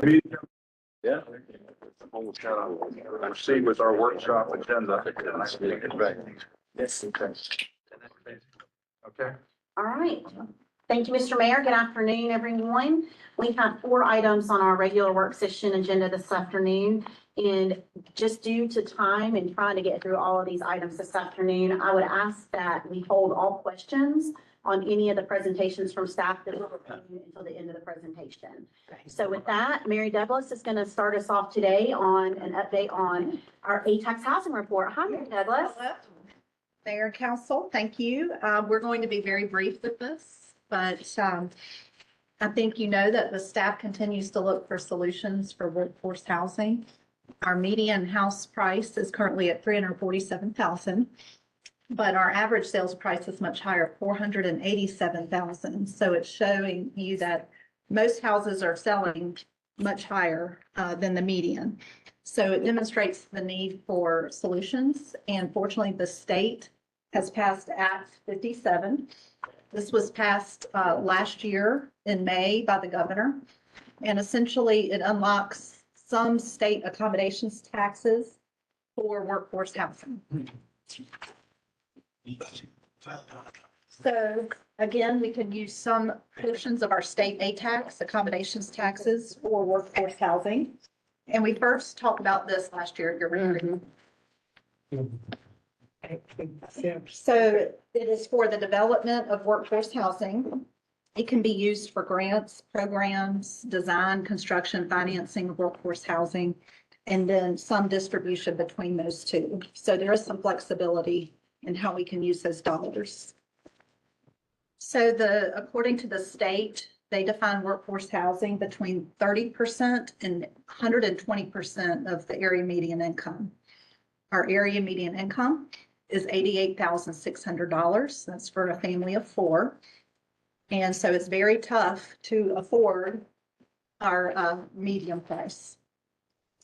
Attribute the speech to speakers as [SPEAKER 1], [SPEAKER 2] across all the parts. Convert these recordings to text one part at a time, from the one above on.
[SPEAKER 1] Yeah. We'll proceed with our workshop agenda. Yes. Okay.
[SPEAKER 2] All right. Thank you, Mr. Mayor. Good afternoon, everyone. We have 4 items on our regular work session agenda this afternoon. And just due to time and trying to get through all of these items this afternoon, I would ask that we hold all questions on any of the presentations from staff that will remain until the end of the presentation. So with that, Mary Douglas is going to start us off today on an update on our ATAX housing report. Hi, Mary Douglas.
[SPEAKER 3] Hello. Mayor and Council, thank you. We're going to be very brief with this, but I think you know that the staff continues to look for solutions for workforce housing. Our median house price is currently at $347,000, but our average sales price is much higher, $487,000. So it's showing you that most houses are selling much higher than the median. So it demonstrates the need for solutions. And fortunately, the state has passed Act 57. This was passed last year in May by the governor. And essentially, it unlocks some state accommodations taxes for workforce housing. So again, we can use some portions of our state ATAX accommodations taxes for workforce housing. And we first talked about this last year at your retreat. So it is for the development of workforce housing. It can be used for grants, programs, design, construction, financing of workforce housing, and then some distribution between those two. So there is some flexibility in how we can use those dollars. So according to the state, they define workforce housing between 30% and 120% of the area median income. Our area median income is $88,600. That's for a family of 4. And so it's very tough to afford our medium price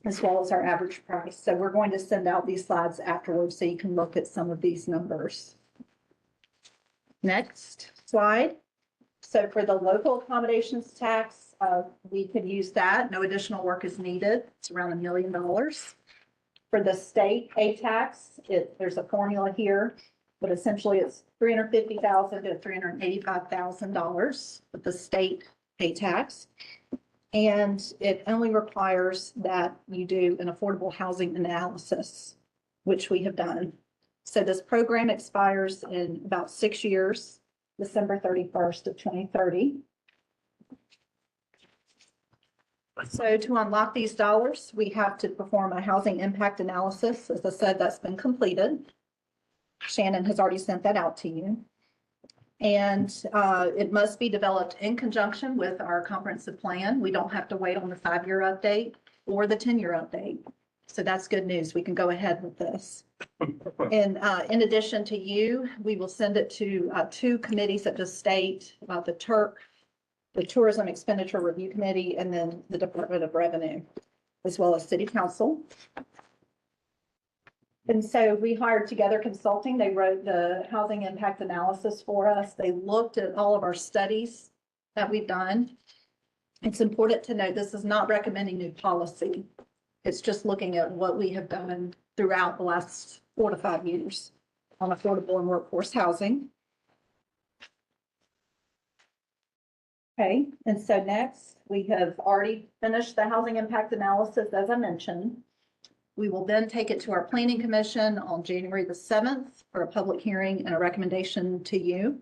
[SPEAKER 3] as well as our average price. So we're going to send out these slides afterwards so you can look at some of these numbers. Next slide. So for the local accommodations tax, we could use that. No additional work is needed. It's around $1 million. For the state ATAX, there's a formula here, but essentially it's $350,000 to $385,000 with the state ATAX. And it only requires that you do an affordable housing analysis, which we have done. So this program expires in about 6 years, December 31st of 2030. So to unlock these dollars, we have to perform a housing impact analysis. As I said, that's been completed. Shannon has already sent that out to you. And it must be developed in conjunction with our comprehensive plan. We don't have to wait on the 5-year update or the 10-year update. So that's good news. We can go ahead with this. And in addition to you, we will send it to 2 committees at the state, the TURC, the Tourism Expenditure Review Committee, and then the Department of Revenue, as well as City Council. And so we hired Together Consulting. They wrote the housing impact analysis for us. They looked at all of our studies that we've done. It's important to note this is not recommending new policy. It's just looking at what we have done throughout the last 4 to 5 years on affordable and workforce housing. Okay, and so next, we have already finished the housing impact analysis, as I mentioned. We will then take it to our Planning Commission on January the 7th for a public hearing and a recommendation to you.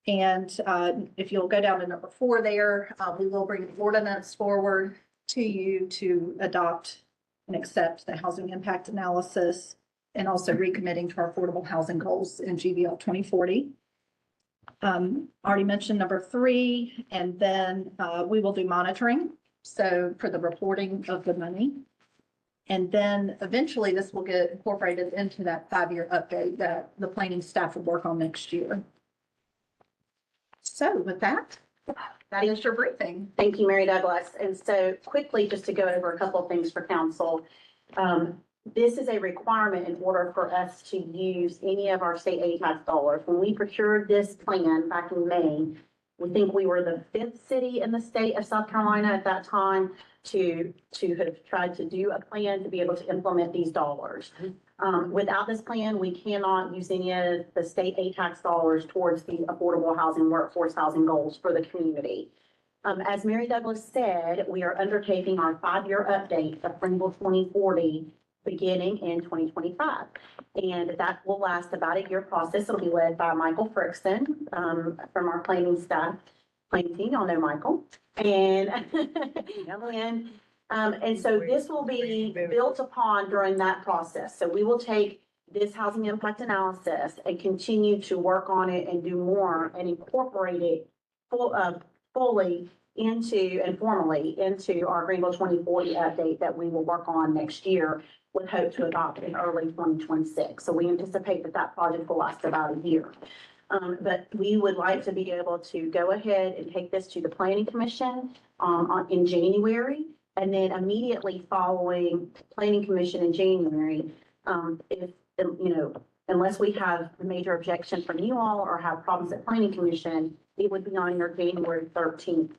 [SPEAKER 3] And if you'll go down to number 4 there, we will bring the ordinance forward to you to adopt and accept the housing impact analysis and also recommitting to our affordable housing goals in GBL 2040. Already mentioned number 3, and then we will do monitoring. So for the reporting of the money. And then eventually this will get incorporated into that 5-year update that the planning staff will work on next year. So with that is your briefing.
[SPEAKER 2] Thank you, Mary Douglas. And so quickly, just to go over a couple of things for council. This is a requirement in order for us to use any of our state aid tax dollars. When we procured this plan back in May, We think we were the 5th city in the state of South Carolina at that time to have tried to do a plan to be able to implement these dollars. Without this plan, we cannot use any of the state aid tax dollars towards the affordable housing, workforce housing goals for the community. As Mary Douglas said, we are undertaking our 5-year update of Greenville 2040 beginning in 2025. And that will last about a year process. It'll be led by Michael Frickson from our planning staff. Planning team, y'all know Michael. And so this will be built upon during that process. So we will take this housing impact analysis and continue to work on it and do more and incorporate it fully into and formally into our Greenville 2040 update that we will work on next year with hope to adopt in early 2026. So we anticipate that that project will last about a year. But we would like to be able to go ahead and take this to the Planning Commission in January. And then immediately following Planning Commission in January, if, unless we have a major objection from you all or have problems at Planning Commission, it would be on your January 13th,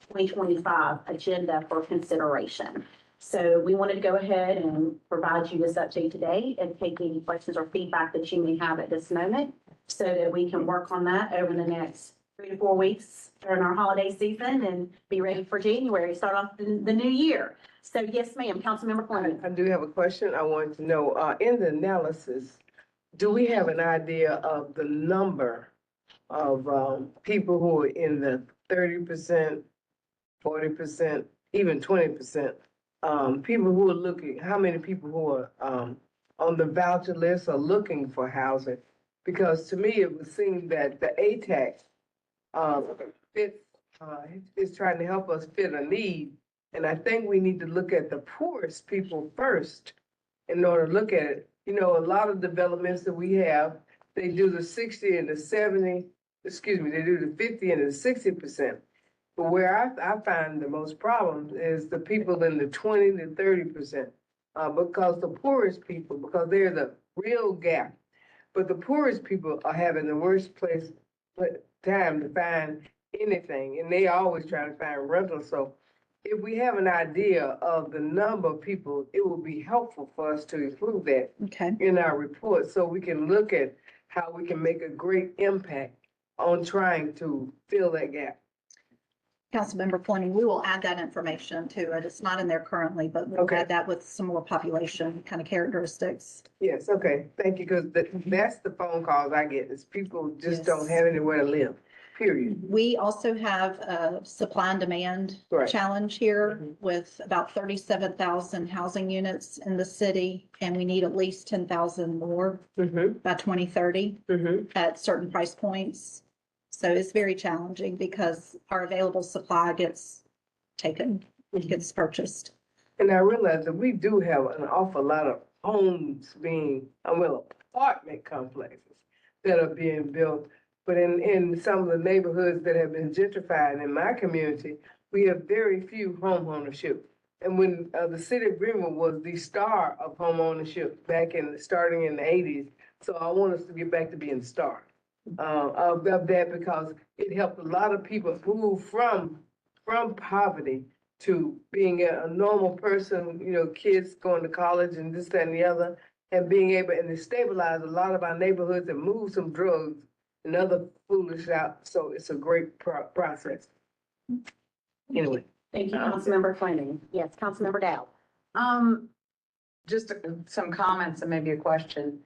[SPEAKER 2] 2025 agenda for consideration. So we wanted to go ahead and provide you this update today and take any questions or feedback that you may have at this moment so that we can work on that over the next 3 to 4 weeks during our holiday season and be ready for January, start off the new year. So yes, ma'am, Councilmember Fleming.
[SPEAKER 4] I do have a question. I wanted to know, in the analysis, do we have an idea of the number of people who are in the 30%, 40%, even 20%? People who are looking, how many people who are on the voucher list are looking for housing? Because to me, it would seem that the ATAX is trying to help us fit a need. And I think we need to look at the poorest people first in order to look at it. You know, a lot of developments that we have, they do the 60 and the 70, they do the 50 and the 60%. But where I find the most problems is the people in the 20 to 30%. Because the poorest people, because they're the real gap. But the poorest people are having the worst time to find anything, and they always try to find rentals. So if we have an idea of the number of people, it will be helpful for us to include that
[SPEAKER 3] Okay.
[SPEAKER 4] in our report so we can look at how we can make a great impact on trying to fill that gap.
[SPEAKER 3] Councilmember Fleming, we will add that information to it. It's not in there currently, but we'll
[SPEAKER 4] Okay.
[SPEAKER 3] add that with some more population kind of characteristics.
[SPEAKER 4] Yes, okay, thank you, because that's the phone calls I get, is people just don't
[SPEAKER 3] Yes.
[SPEAKER 4] have anywhere to live, period.
[SPEAKER 3] We also have a supply and demand
[SPEAKER 4] Right.
[SPEAKER 3] challenge here
[SPEAKER 4] Mhm.
[SPEAKER 3] with about 37,000 housing units in the city, and we need at least 10,000 more
[SPEAKER 4] Mm-hmm,
[SPEAKER 3] by 2030
[SPEAKER 4] mm-hmm.
[SPEAKER 3] at certain price points. So it's very challenging because our available supply gets taken, gets purchased.
[SPEAKER 4] And I realize that we do have an awful lot of homes being, apartment complexes that are being built. But in some of the neighborhoods that have been gentrified in my community, we have very few home ownership. And when the city of Greenville was the star of home ownership starting in the 80s, so I want us to get back to being the star of that, because it helped a lot of people move from poverty to being a normal person, kids going to college and this, that, and the other, and being able, and to stabilize a lot of our neighborhoods and move some drugs and other foolish out. So it's a great process. Anyway.
[SPEAKER 2] Thank you, Councilmember Fleming. Yes, Councilmember Dow.
[SPEAKER 5] Just some comments and maybe a question.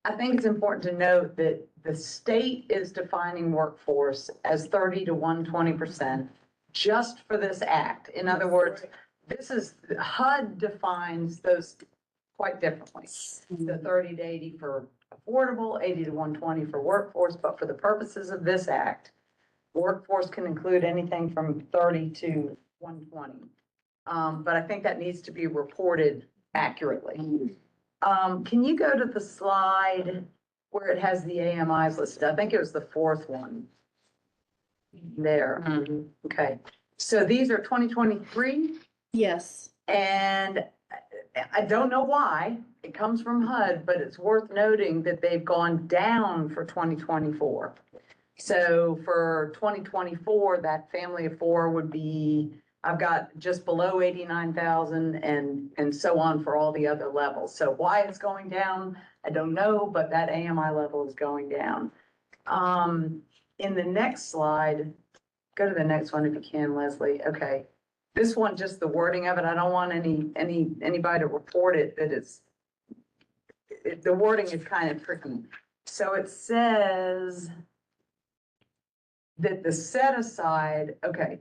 [SPEAKER 5] I think it's important to note that the state is defining workforce as 30 to 120% just for this act. In other words, HUD defines those quite differently. The 30 to 80 for affordable, 80 to 120 for workforce, but for the purposes of this act, workforce can include anything from 30 to 120. But I think that needs to be reported accurately. Can you go to the slide where it has the AMIs listed? I think it was the 4th one. There. Okay. So these are 2023,
[SPEAKER 3] Yes.
[SPEAKER 5] and I don't know why. It comes from HUD, but it's worth noting that they've gone down for 2024. So for 2024, that family of four would be, I've got just below 89,000 and so on for all the other levels. So why it's going down, I don't know, but that AMI level is going down. In the next slide, go to the next one if you can, Leslie. Okay. This one, just the wording of it, I don't want anybody to report it that the wording is kind of tricky. So it says that the set aside, okay,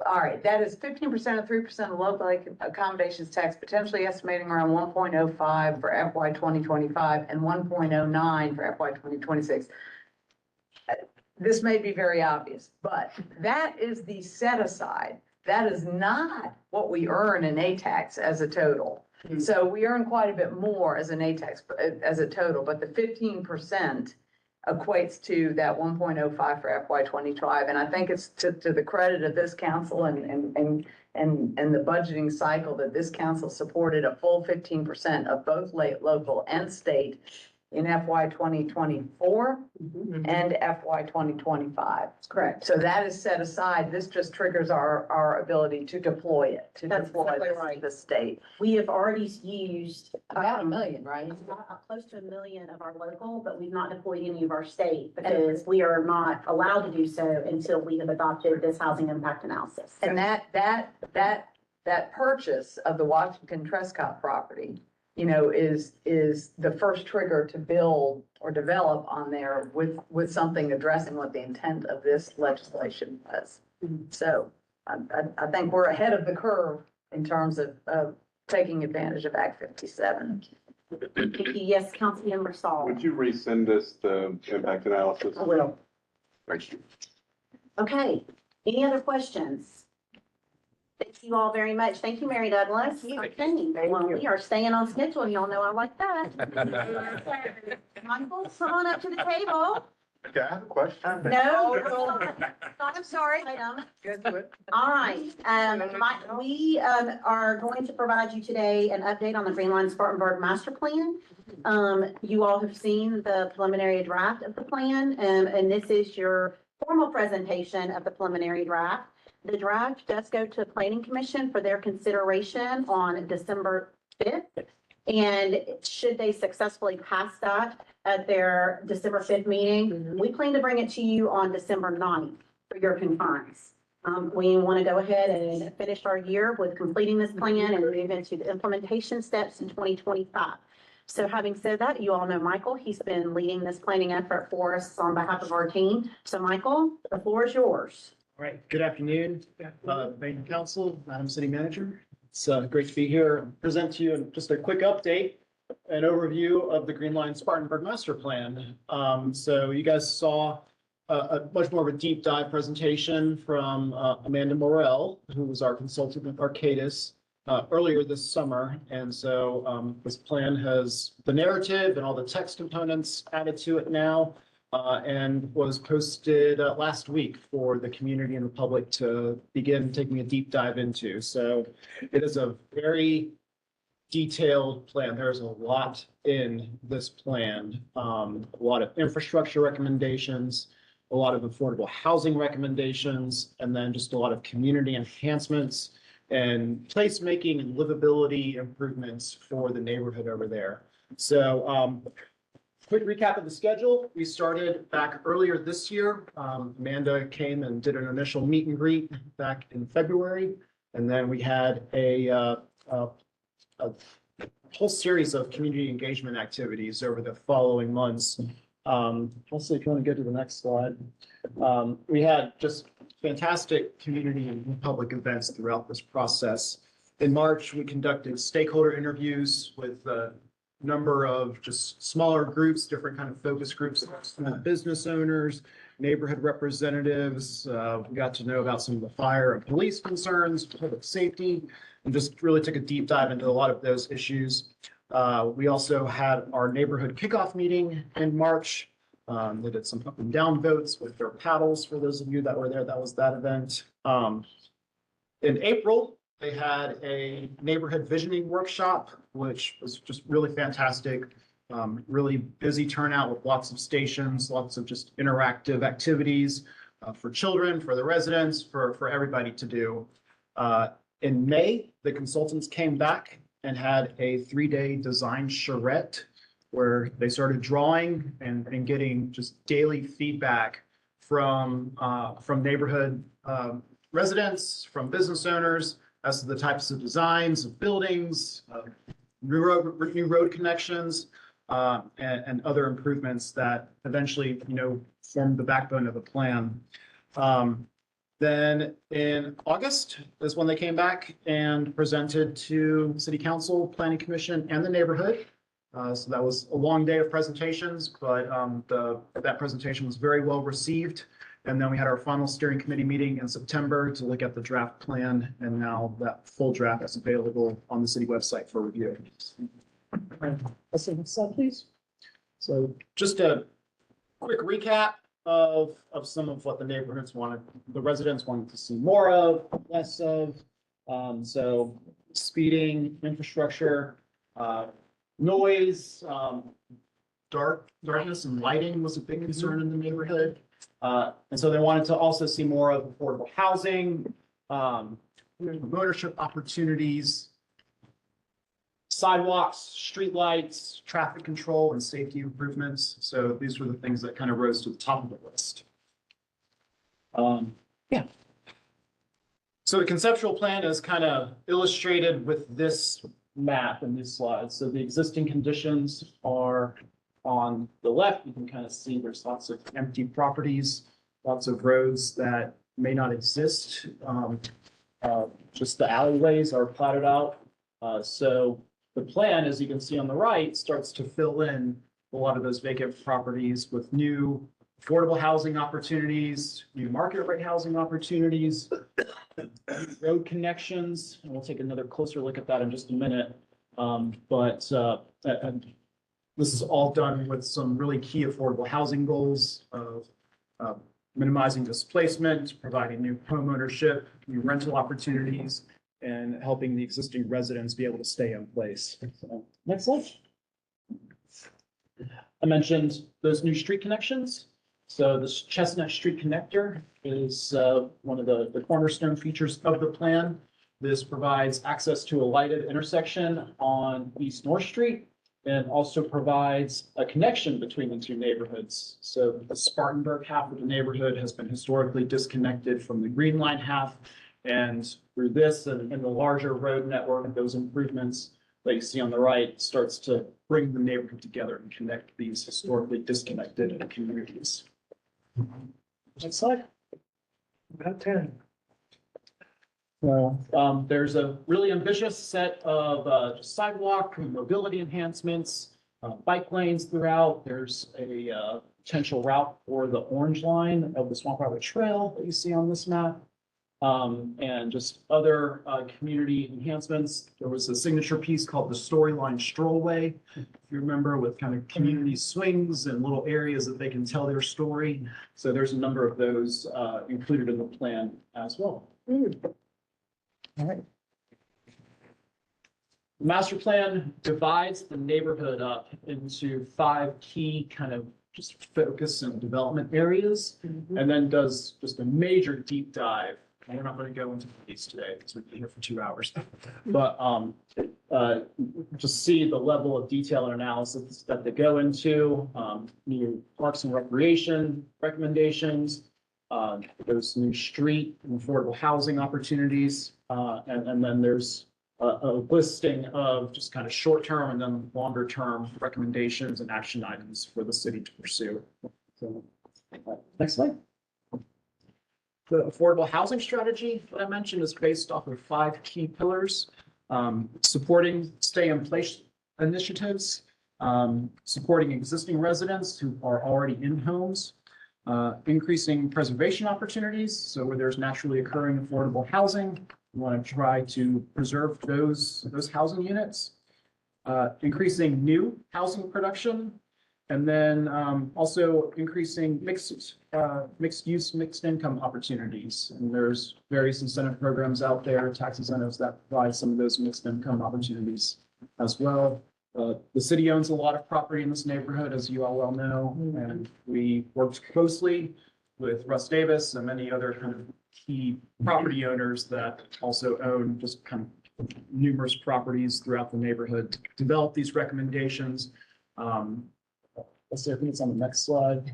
[SPEAKER 5] all right, that is 15% or 3% of local accommodations tax, potentially estimating around 1.05 for FY 2025 and 1.09 for FY 2026. This may be very obvious, but that is the set aside. That is not what we earn in A-tax as a total. So we earn quite a bit more as an A-tax, as a total, but the 15% equates to that 1.05 for FY 2025. And I think it's to the credit of this council and the budgeting cycle that this council supported a full 15% of both local and state in FY 2024 and FY 2025.
[SPEAKER 2] Correct.
[SPEAKER 5] So that is set aside. This just triggers our ability to deploy it, to
[SPEAKER 2] That's
[SPEAKER 5] deploy
[SPEAKER 2] exactly right.
[SPEAKER 5] the state.
[SPEAKER 2] We have already used
[SPEAKER 5] About $1 million, right?
[SPEAKER 2] close to $1 million of our local, but we've not deployed any of our state because we are not allowed to do so until we have adopted this housing impact analysis.
[SPEAKER 5] And that purchase of the Washington Trescott property, you know, is the first trigger to build or develop on there with something addressing what the intent of this legislation was. So I think we're ahead of the curve in terms of taking advantage of Act 57.
[SPEAKER 2] Yes, Councilmember Saul.
[SPEAKER 6] Would you resend us the impact analysis?
[SPEAKER 2] I will.
[SPEAKER 6] Thank you.
[SPEAKER 2] Okay, any other questions? Thank you all very much. Thank you, Mary Douglas. Okay, well, we are staying on schedule. Y'all know I like that. Michael, come on up to the table.
[SPEAKER 1] Okay, I have a question.
[SPEAKER 2] No, I'm sorry.
[SPEAKER 4] Get to it.
[SPEAKER 2] All right, we are going to provide you today an update on the Green Line Spartanburg Master Plan. You all have seen the preliminary draft of the plan, and this is your formal presentation of the preliminary draft. The draft does go to the Planning Commission for their consideration on December 5th. And should they successfully pass that at their December 5th meeting, we plan to bring it to you on December 9th for your concurrence. We want to go ahead and finish our year with completing this plan and move into the implementation steps in 2025. So having said that, you all know Michael. He's been leading this planning effort for us on behalf of our team. So Michael, the floor is yours.
[SPEAKER 7] All right, good afternoon, Mayor and Council, Madam City Manager. It's great to be here, present to you just a quick update, an overview of the Green Line Spartanburg Master Plan. So you guys saw a much more of a deep dive presentation from Amanda Morell, who was our consultant with Arcadis earlier this summer. And so this plan has the narrative and all the text components added to it now. And was posted last week for the community and the public to begin taking a deep dive into. So it is a very detailed plan. There's a lot in this plan. A lot of infrastructure recommendations, a lot of affordable housing recommendations, and then just a lot of community enhancements and placemaking and livability improvements for the neighborhood over there. So quick recap of the schedule. We started back earlier this year. Amanda came and did an initial meet and greet back in February. And then we had a whole series of community engagement activities over the following months. Also, if you want to go to the next slide. We had just fantastic community and public events throughout this process. In March, we conducted stakeholder interviews with number of just smaller groups, different kind of focus groups, business owners, neighborhood representatives. We got to know about some of the fire and police concerns, public safety, and just really took a deep dive into a lot of those issues. We also had our neighborhood kickoff meeting in March. They did some up and down votes with their paddles. For those of you that were there, that was that event. In April, they had a neighborhood visioning workshop, which was just really fantastic. Really busy turnout with lots of stations, lots of just interactive activities for children, for the residents, for everybody to do. In May, the consultants came back and had a 3-day design charrette where they started drawing and getting just daily feedback from neighborhood residents, from business owners as to the types of designs of buildings, new road connections, and other improvements that eventually, formed the backbone of the plan. Then in August is when they came back and presented to City Council, Planning Commission, and the neighborhood. So that was a long day of presentations, but that presentation was very well received. And then we had our final steering committee meeting in September to look at the draft plan, and now that full draft is available on the city website for review. Next slide, please. So just a quick recap of some of what the neighborhoods wanted, the residents wanted to see more of, less of. So speeding, infrastructure, noise, darkness and lighting was a big concern in the neighborhood. And so they wanted to also see more of affordable housing, ownership opportunities, sidewalks, streetlights, traffic control, and safety improvements. So these were the things that kind of rose to the top of the list. Yeah. So the conceptual plan is kind of illustrated with this map and these slides. So the existing conditions are on the left. You can kind of see there's lots of empty properties, lots of roads that may not exist. Just the alleyways are platted out. So the plan, as you can see on the right, starts to fill in a lot of those vacant properties with new affordable housing opportunities, new market rate housing opportunities, road connections, and we'll take another closer look at that in just a minute. But this is all done with some really key affordable housing goals of minimizing displacement, providing new home ownership, new rental opportunities, and helping the existing residents be able to stay in place. So, next slide. I mentioned those new street connections. So this Chestnut Street connector is one of the cornerstone features of the plan. This provides access to a lighted intersection on East North Street and also provides a connection between the two neighborhoods. So the Spartanburg half of the neighborhood has been historically disconnected from the Green Line half. And through this and the larger road network, those improvements that you see on the right starts to bring the neighborhood together and connect these historically disconnected communities. Next slide.
[SPEAKER 4] About time.
[SPEAKER 7] Well, there's a really ambitious set of sidewalk and mobility enhancements, bike lanes throughout. There's a potential route for the orange line of the Swamp Rabbit Trail that you see on this map. And just other community enhancements. There was a signature piece called the Storyline Strollway, if you remember, with kind of community swings and little areas that they can tell their story. So there's a number of those included in the plan as well. All right. The master plan divides the neighborhood up into 5 key kind of just focus and development areas, and then does just a major deep dive. And we're not going to go into these today because we've been here for 2 hours, but just see the level of detail and analysis that they go into, new parks and recreation recommendations, those new street and affordable housing opportunities, and then there's a listing of just kind of short-term and then longer-term recommendations and action items for the city to pursue. So, next slide. The affordable housing strategy that I mentioned is based off of 5 key pillars: supporting stay-in-place initiatives, supporting existing residents who are already in homes, increasing preservation opportunities. So where there's naturally occurring affordable housing, we want to try to preserve those housing units, increasing new housing production, and then also increasing mixed use, mixed income opportunities. And there's various incentive programs out there, tax incentives that provide some of those mixed income opportunities as well. The city owns a lot of property in this neighborhood, as you all well know, and we worked closely with Russ Davis and many other kind of key property owners that also own just kind of numerous properties throughout the neighborhood to develop these recommendations. Let's see, I think it's on the next slide.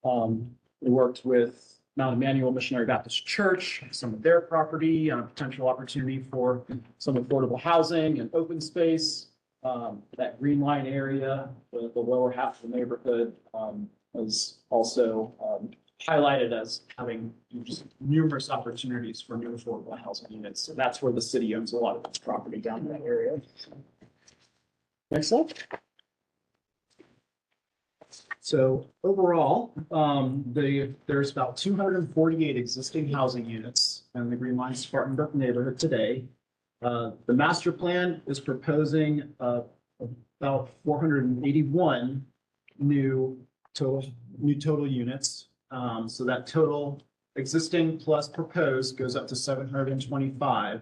[SPEAKER 7] We worked with Mount Emmanuel Missionary Baptist Church, some of their property, on a potential opportunity for some affordable housing and open space. That green line area, the lower half of the neighborhood, is also highlighted as having just numerous opportunities for new affordable housing units. So that's where the city owns a lot of its property down in that area. Next slide. So overall, there's about 248 existing housing units in the Green Line Spartanburg neighborhood today. The master plan is proposing about 481 new total units. So that total existing plus proposed goes up to 725.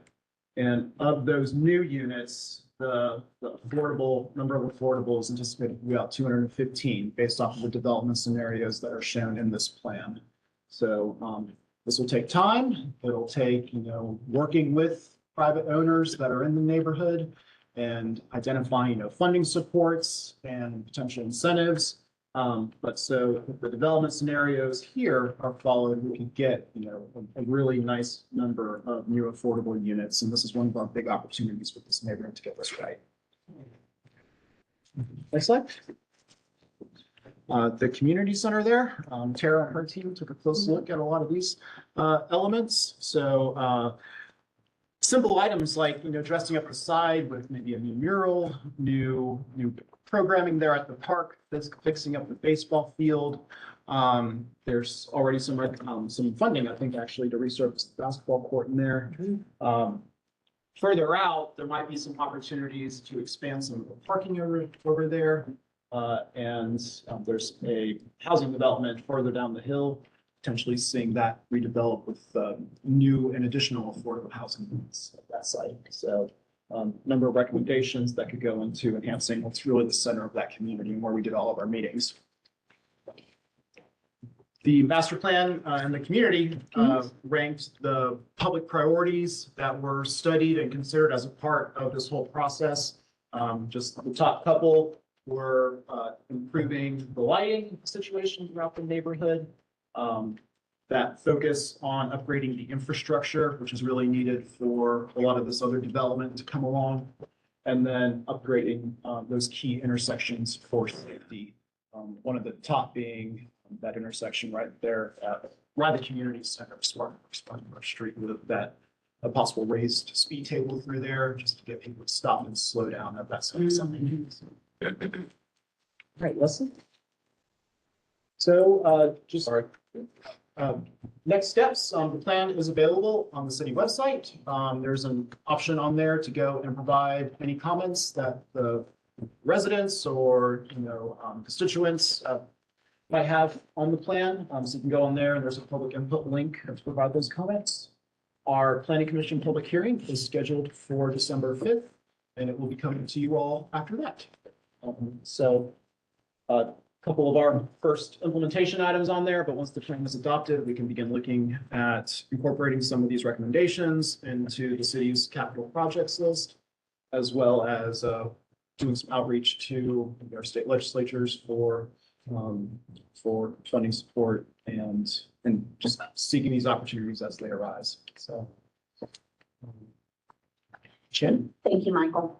[SPEAKER 7] And of those new units, the affordable number of affordable is anticipated to be about 215 based off of the development scenarios that are shown in this plan. So this will take time. It'll take, working with private owners that are in the neighborhood and identifying, funding supports and potential incentives. But so if the development scenarios here are followed, we can get, a really nice number of new affordable units. And this is one of our big opportunities with this neighborhood to get this right. Next slide. The community center there, Tara and her team took a close look at a lot of these elements. So simple items like, dressing up the side with maybe a new mural, new programming there at the park, that's fixing up the baseball field. There's already some funding, I think, actually, to resurface the basketball court in there. Further out, there might be some opportunities to expand some of the parking over there. And there's a housing development further down the hill, potentially seeing that redevelop with new and additional affordable housing units at that site. So number of recommendations that could go into enhancing what's really the center of that community and where we did all of our meetings. The master plan and the community ranked the public priorities that were studied and considered as a part of this whole process. Just the top couple were improving the lighting situation throughout the neighborhood. That focus on upgrading the infrastructure, which is really needed for a lot of this other development to come along. And then upgrading those key intersections for safety. One of the top being that intersection right there at the community center of Spartanburg Street with that a possible raised speed table through there just to get people to stop and slow down at that sort of something. Right, Leslie? So just next steps, the plan is available on the city website. There's an option on there to go and provide any comments that the residents or constituents might have on the plan. So you can go on there and there's a public input link to provide those comments. Our planning commission public hearing is scheduled for December 5th, and it will be coming to you all after that. A couple of our first implementation items on there, but once the plan is adopted, we can begin looking at incorporating some of these recommendations into the city's capital projects list, as well as doing some outreach to our state legislatures for funding support and just seeking these opportunities as they arise. So, Chin?
[SPEAKER 2] Thank you, Michael.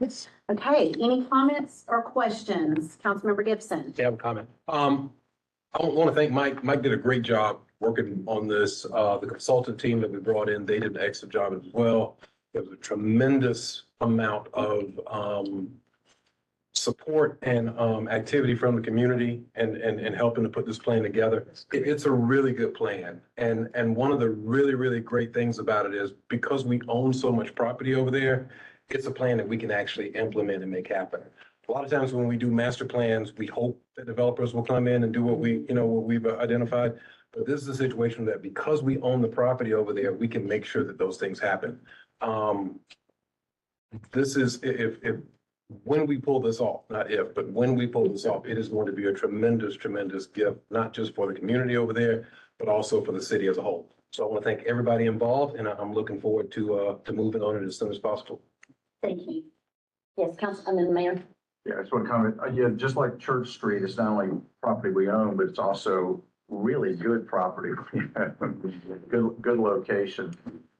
[SPEAKER 2] Okay, any comments or questions? Councilmember Gibson.
[SPEAKER 8] I have a comment. I want to thank Mike. Mike did a great job working on this. The consultant team that we brought in, they did an excellent job as well. There was a tremendous amount of support and activity from the community and helping to put this plan together. It's a really good plan. And one of the really, really great things about it is because we own so much property over there, it's a plan that we can actually implement and make happen. A lot of times when we do master plans, we hope that developers will come in and do what we've identified. But this is a situation that because we own the property over there, we can make sure that those things happen. This is, if when we pull this off, not if, but when we pull this off, it is going to be a tremendous, tremendous gift, not just for the community over there, but also for the city as a whole. So I want to thank everybody involved, and I'm looking forward to moving on it as soon as possible.
[SPEAKER 2] Thank you. Yes, Councilman Mayor.
[SPEAKER 1] Yeah, I just want to comment, yeah, just like Church Street, it's not only property we own, but it's also really good property. Good location.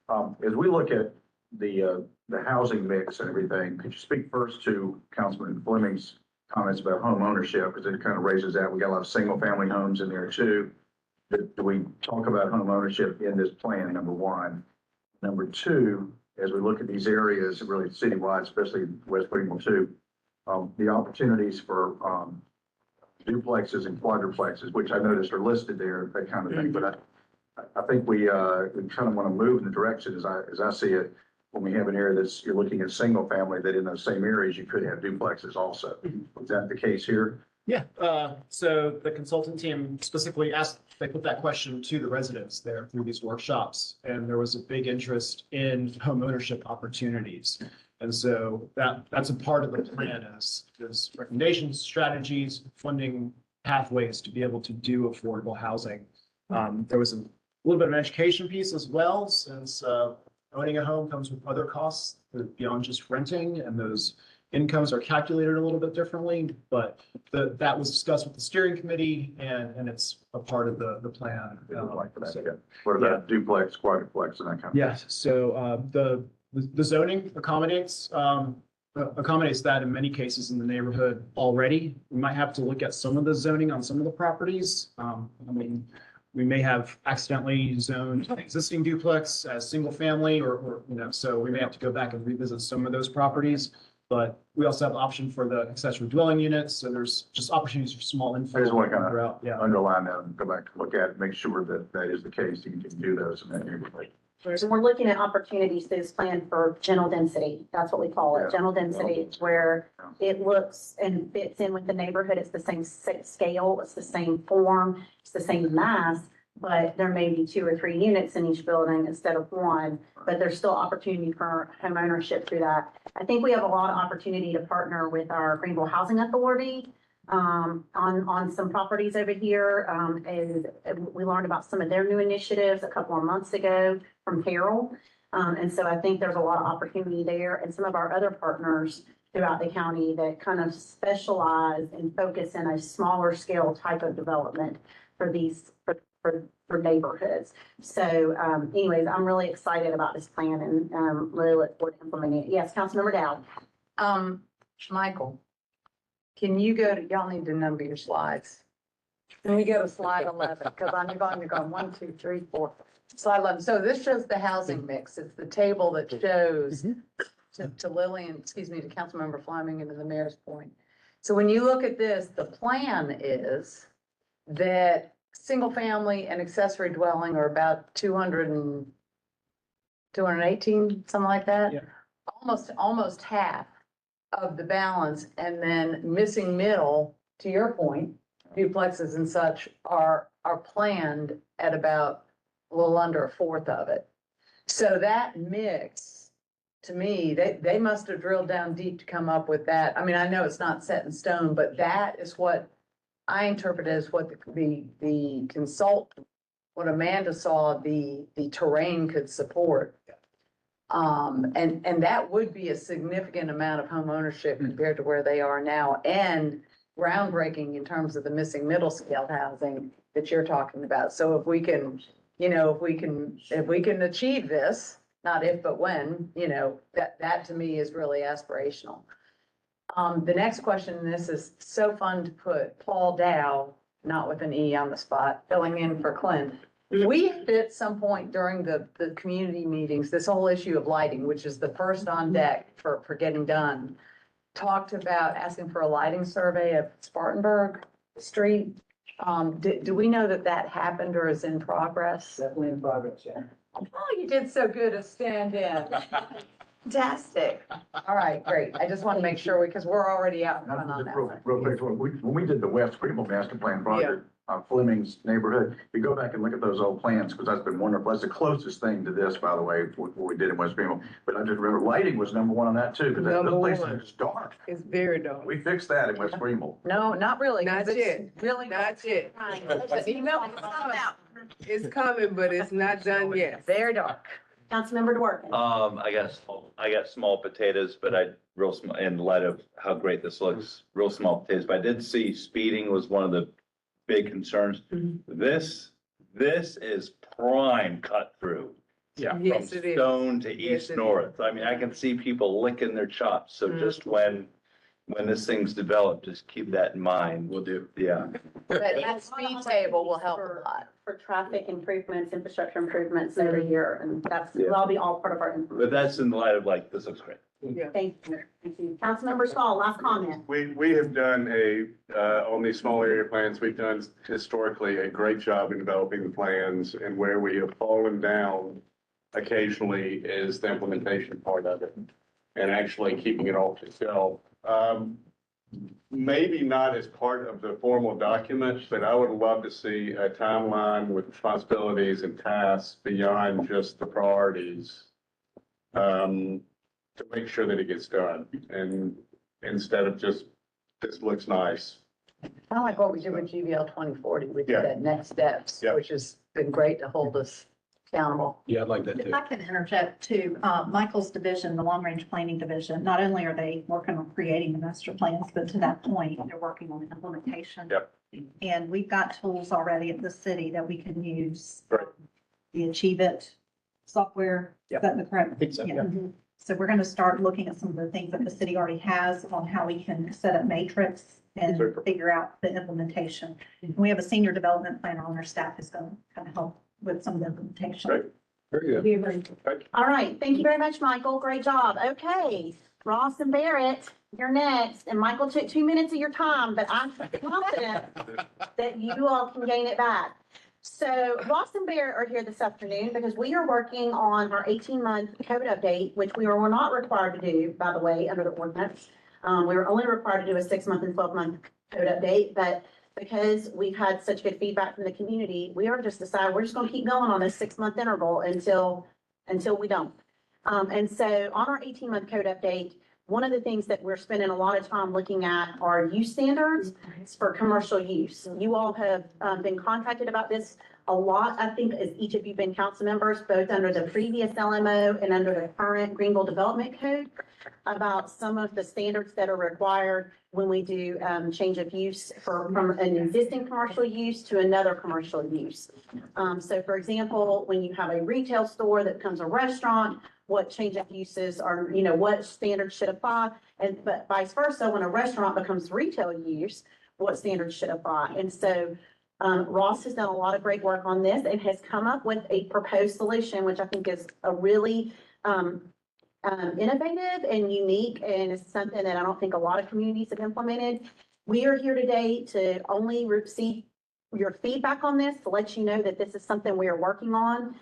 [SPEAKER 1] As we look at the housing mix and everything, could you speak first to Councilman Fleming's comments about home ownership? Because it kind of raises that. We got a lot of single family homes in there too. Do we talk about home ownership in this plan, number one? Number two, as we look at these areas, really citywide, especially West Greenville too, the opportunities for duplexes and quadruplexes, which I noticed are listed there, that kind of thing. But I think we kind of want to move in the direction, as I see it, when we have an area you're looking at single family, that in those same areas, you could have duplexes also. Is that the case here?
[SPEAKER 7] Yeah, so the consultant team specifically they put that question to the residents there through these workshops, and there was a big interest in home ownership opportunities. And so that's a part of the plan is recommendations, strategies, funding pathways to be able to do affordable housing. There was a little bit of an education piece as well, since owning a home comes with other costs beyond just renting, and those incomes are calculated a little bit differently, but that was discussed with the steering committee, and it's a part of the plan.
[SPEAKER 1] Like that, yeah. What about duplex, quadruplex, and that kind of?
[SPEAKER 7] Yes, so the zoning accommodates that in many cases in the neighborhood already. We might have to look at some of the zoning on some of the properties. I mean, we may have accidentally zoned existing duplex as single family or so we may have to go back and revisit some of those properties. But we also have the option for the accessory dwelling units. So there's just opportunities for small infill.
[SPEAKER 1] I just want to kind
[SPEAKER 7] throughout,
[SPEAKER 1] of underline that and go back to look at it, make sure that that is the case. You can do those in that neighborhood.
[SPEAKER 2] So we're looking at opportunities through this plan for general density. That's what we call
[SPEAKER 1] Yeah.
[SPEAKER 2] it. General density is where it looks and fits in with the neighborhood. It's the same scale, it's the same form, it's the same mass, but there may be 2 or 3 units in each building instead of 1, but there's still opportunity for home ownership through that. I think we have a lot of opportunity to partner with our Greenville Housing Authority on some properties over here. And we learned about some of their new initiatives a couple of months ago from Carroll. And so I think there's a lot of opportunity there, and some of our other partners throughout the county that kind of specialize and focus in a smaller scale type of development for these, for neighborhoods. So anyways, I'm really excited about this plan and really look forward to implementing it. Yes, Councilmember Dowd.
[SPEAKER 5] Michael, can you y'all need to number your slides. Can we go to slide 11? Because I'm going to go 1, 2, 3, 4. Slide 11. So this shows the housing mix. It's the table that shows to Lillian, to Councilmember Fleming and to the mayor's point. So when you look at this, the plan is that single family and accessory dwelling are about 218, something like that.
[SPEAKER 7] Yeah.
[SPEAKER 5] Almost half of the balance, and then missing middle, to your point, duplexes and such are planned at about a little under a fourth of it. So that mix, to me, they must have drilled down deep to come up with that. I mean, I know it's not set in stone, but that is what I interpret as what the consultant, what Amanda saw the terrain could support. And that would be a significant amount of home ownership compared to where they are now, and groundbreaking in terms of the missing middle scale housing that you're talking about. So if we can, if we can achieve this, not if, but when, that to me is really aspirational. The next question, and this is so fun to put, Paul Dow, not with an E on the spot, filling in for Clint. We had at some point during the community meetings, this whole issue of lighting, which is the first on deck for getting done, talked about asking for a lighting survey of Spartanburg Street. Do we know that happened or is in progress?
[SPEAKER 9] Definitely in progress, yeah.
[SPEAKER 5] Oh, you did so good to stand in. Fantastic. All right, great. I just want to make sure because we're already out in front on that one.
[SPEAKER 1] Real quick, when we did the West Greenville Master Plan project, Fleming's neighborhood. You go back and look at those old plans, because that's been wonderful. That's the closest thing to this, by the way, what we did in West Greenville. But I just remember lighting was number one on that too, because that
[SPEAKER 4] Number
[SPEAKER 1] place
[SPEAKER 4] one.
[SPEAKER 1] is dark.
[SPEAKER 4] It's very dark.
[SPEAKER 1] We fixed that in West Greenville.
[SPEAKER 5] No, not really. 'cause
[SPEAKER 4] Not
[SPEAKER 5] it's
[SPEAKER 4] yet.
[SPEAKER 5] Really.
[SPEAKER 4] Not yet.
[SPEAKER 5] But you know,
[SPEAKER 4] It's coming, but it's not done yet.
[SPEAKER 5] very dark.
[SPEAKER 2] Councilmember Dworkin.
[SPEAKER 9] I got small potatoes, but real small, in light of how great this looks, real small potatoes, but I did see speeding was one of the big concerns. This is prime cut through.
[SPEAKER 8] Yeah.
[SPEAKER 4] Yes,
[SPEAKER 9] From
[SPEAKER 4] it is.
[SPEAKER 9] Stone to
[SPEAKER 4] Yes,
[SPEAKER 9] East
[SPEAKER 4] it
[SPEAKER 9] North. I mean, I can see people licking their chops. So just when this thing's developed, just keep that in mind.
[SPEAKER 8] Will do.
[SPEAKER 9] Yeah.
[SPEAKER 5] But that speed table will help a lot.
[SPEAKER 2] For traffic improvements, infrastructure improvements every year, and that'll be all part of our.
[SPEAKER 9] But that's in light of like, this looks great.
[SPEAKER 4] Yeah.
[SPEAKER 2] Thank you. Thank you. Councilmember Stahl, last comment.
[SPEAKER 6] We have done on these small area plans, we've done historically a great job in developing the plans, and where we have fallen down occasionally is the implementation part of it, and actually keeping it off the shelf. Maybe not as part of the formal document, but I would love to see a timeline with responsibilities and tasks beyond just the priorities. To make sure that it gets done, and instead of just, this looks nice.
[SPEAKER 5] Kind of like what we did with GVL 2040, we
[SPEAKER 6] Yeah.
[SPEAKER 5] did that next steps,
[SPEAKER 6] Yeah.
[SPEAKER 5] which has been great to hold us accountable.
[SPEAKER 8] Yeah, I'd like that
[SPEAKER 3] If
[SPEAKER 8] too.
[SPEAKER 3] I can interject too, Michael's division, the Long Range Planning Division, not only are they working on creating the master plans, but to that point, they're working on implementation.
[SPEAKER 6] Yep.
[SPEAKER 3] And we've got tools already at the city that we can use.
[SPEAKER 6] Right.
[SPEAKER 3] The Achieve It software, is that the correct?
[SPEAKER 8] I think so, yeah.
[SPEAKER 3] So we're going to start looking at some of the things that the city already has on how we can set up matrix and
[SPEAKER 6] Super.
[SPEAKER 3] figure out the implementation. And we have a senior development planner on our staff who's going to kind of help with some of the implementation.
[SPEAKER 6] Great.
[SPEAKER 8] Very good.
[SPEAKER 2] All right, thank you very much, Michael. Great job. Okay, Ross and Barrett, you're next. And Michael took 2 minutes of your time, but I'm confident that you all can gain it back. So Ross and Barrett are here this afternoon because we are working on our 18-month code update, which we were not required to do, by the way, under the ordinance. We were only required to do a 6-month and 12-month code update, but because we've had such good feedback from the community, we are just deciding we're just going to keep going on this 6-month interval until we don't. And so on our 18-month code update, one of the things that we're spending a lot of time looking at are use standards for commercial use. You all have been contacted about this a lot, I think, as each of you been council members, both under the previous LMO and under the current Greenville Development Code, about some of the standards that are required when we do change of use from an existing commercial use to another commercial use. So for example, when you have a retail store that becomes a restaurant, what change of uses are, what standards should apply? But vice versa, when a restaurant becomes retail use, what standards should apply? And so Ross has done a lot of great work on this and has come up with a proposed solution, which I think is a really innovative and unique, and is something that I don't think a lot of communities have implemented. We are here today to only receive your feedback on this, to let you know that this is something we are working on,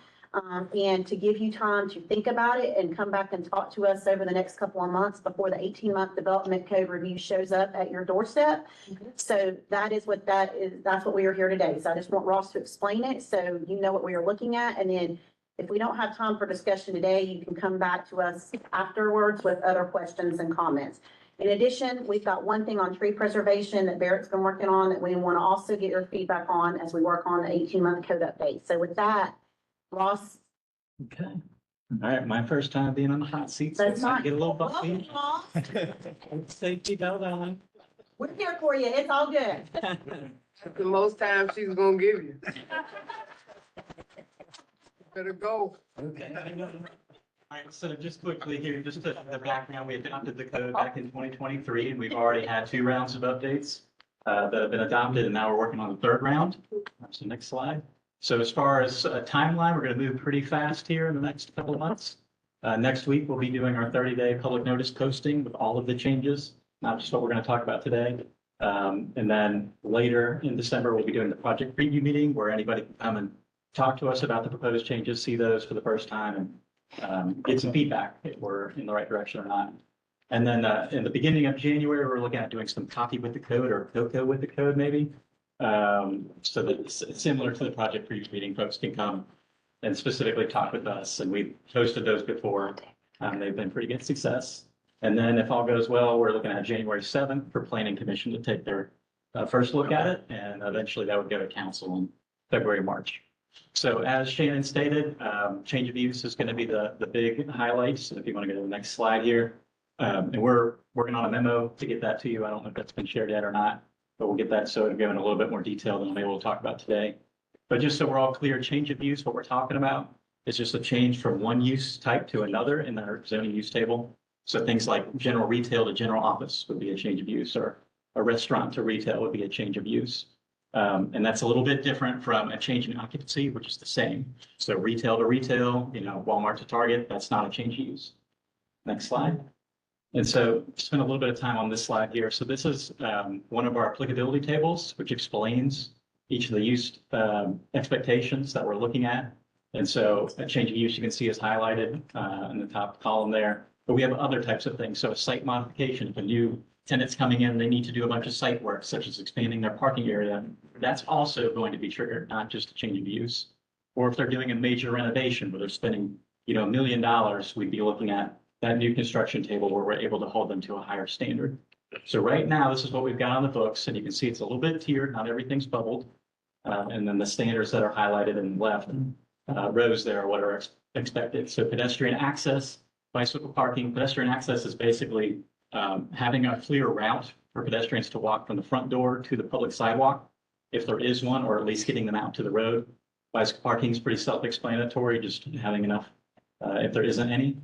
[SPEAKER 2] and to give you time to think about it and come back and talk to us over the next couple of months before the 18-month development code review shows up at your doorstep. So that is what that is. That's what we are here today. So I just want Ross to explain it so you know what we are looking at. And then if we don't have time for discussion today, you can come back to us afterwards with other questions and comments. In addition, we've got one thing on tree preservation that Barrett's been working on that we want to also get your feedback on as we work on the 18-month code update. So with that, Ross.
[SPEAKER 10] Okay. All right, my first time being on the hot seat, so
[SPEAKER 2] That's
[SPEAKER 10] I
[SPEAKER 2] fine.
[SPEAKER 10] get a little
[SPEAKER 2] Welcome,
[SPEAKER 10] bumpy.
[SPEAKER 2] Ross.
[SPEAKER 10] Safety belt on.
[SPEAKER 2] We're here for you. It's all good.
[SPEAKER 4] That's the most time she's gonna give you. Better go.
[SPEAKER 10] Okay. All right, so just quickly here, just the background, we adopted the code back in 2023, and we've already had 2 rounds of updates that have been adopted, and now we're working on the 3rd round. So next slide. So as far as a timeline, we're going to move pretty fast here in the next couple of months. Next week, we'll be doing our 30-day public notice posting with all of the changes, not just what we're going to talk about today. And then later in December, we'll be doing the project preview meeting where anybody can come and talk to us about the proposed changes, see those for the first time, and get some feedback if we're in the right direction or not. And then in the beginning of January, we're looking at doing some copy with the code or COCO with the code maybe. So that it's similar to the project preview meeting, folks can come and specifically talk with us, and we've hosted those before. They've been pretty good success. And then if all goes well, we're looking at January 7th for planning commission to take their first look at it, and eventually that would go to council in February, March. So as Shannon stated, change of use is going to be the big highlight. So if you want to go to the next slide here. And we're working on a memo to get that to you. I don't know if that's been shared yet or not, but we'll get that so it'll give in a little bit more detail than I'm able to talk about today. But just so we're all clear, change of use, what we're talking about is just a change from one use type to another in our zoning use table. So things like general retail to general office would be a change of use, or a restaurant to retail would be a change of use. And that's a little bit different from a change in occupancy, which is the same. So retail to retail, Walmart to Target, that's not a change of use. Next slide. And so spend a little bit of time on this slide here. So this is one of our applicability tables, which explains each of the use expectations that we're looking at. And so a change of use you can see is highlighted in the top column there. But we have other types of things. So a site modification, if a new tenant's coming in, they need to do a bunch of site work, such as expanding their parking area. That's also going to be triggered, not just a change of use. Or if they're doing a major renovation where they're spending, $1 million, we'd be looking at that new construction table where we're able to hold them to a higher standard. So right now, this is what we've got on the books, and you can see it's a little bit tiered, not everything's bubbled. And then the standards that are highlighted in the left rows there are what are expected. So pedestrian access, bicycle parking. Pedestrian access is basically having a clear route for pedestrians to walk from the front door to the public sidewalk, if there is one, or at least getting them out to the road. Bicycle parking is pretty self-explanatory, just having enough if there isn't any.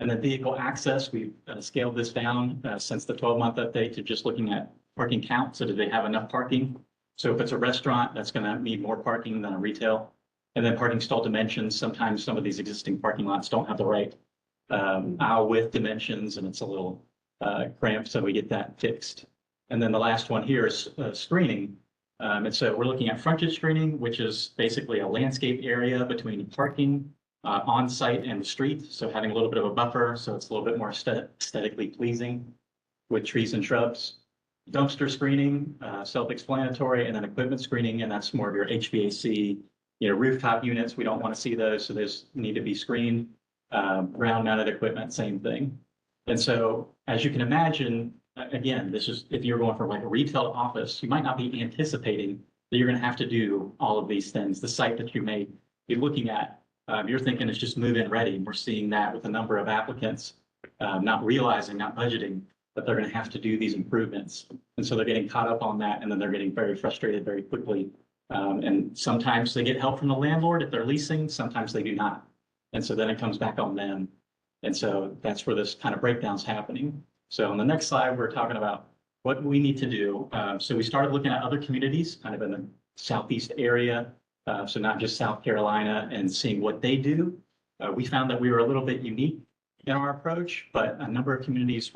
[SPEAKER 10] And then vehicle access, we've scaled this down since the 12-month update to just looking at parking count. So do they have enough parking? So if it's a restaurant, that's going to need more parking than a retail. And then parking stall dimensions. Sometimes some of these existing parking lots don't have the right aisle width dimensions, and it's a little cramped, so we get that fixed. And then the last one here is screening. And so we're looking at frontage screening, which is basically a landscape area between parking on site and the street. So having a little bit of a buffer, so it's a little bit more aesthetically pleasing with trees and shrubs. Dumpster screening, self-explanatory, and then equipment screening, and that's more of your HVAC, rooftop units. We don't want to see those, so those need to be screened. Ground mounted equipment, same thing. And so, as you can imagine, again, this is, if you're going from like a retail office, you might not be anticipating that you're going to have to do all of these things. The site that you may be looking at, you're thinking it's just move-in ready. And we're seeing that with a number of applicants, not realizing, not budgeting, that they're going to have to do these improvements. And so they're getting caught up on that, and then they're getting very frustrated very quickly. And sometimes they get help from the landlord if they're leasing, sometimes they do not. And so then it comes back on them. And so that's where this kind of breakdown's happening. So on the next slide, we're talking about what we need to do. So we started looking at other communities kind of in the southeast area. So not just South Carolina, and seeing what they do. We found that we were a little bit unique in our approach, but a number of communities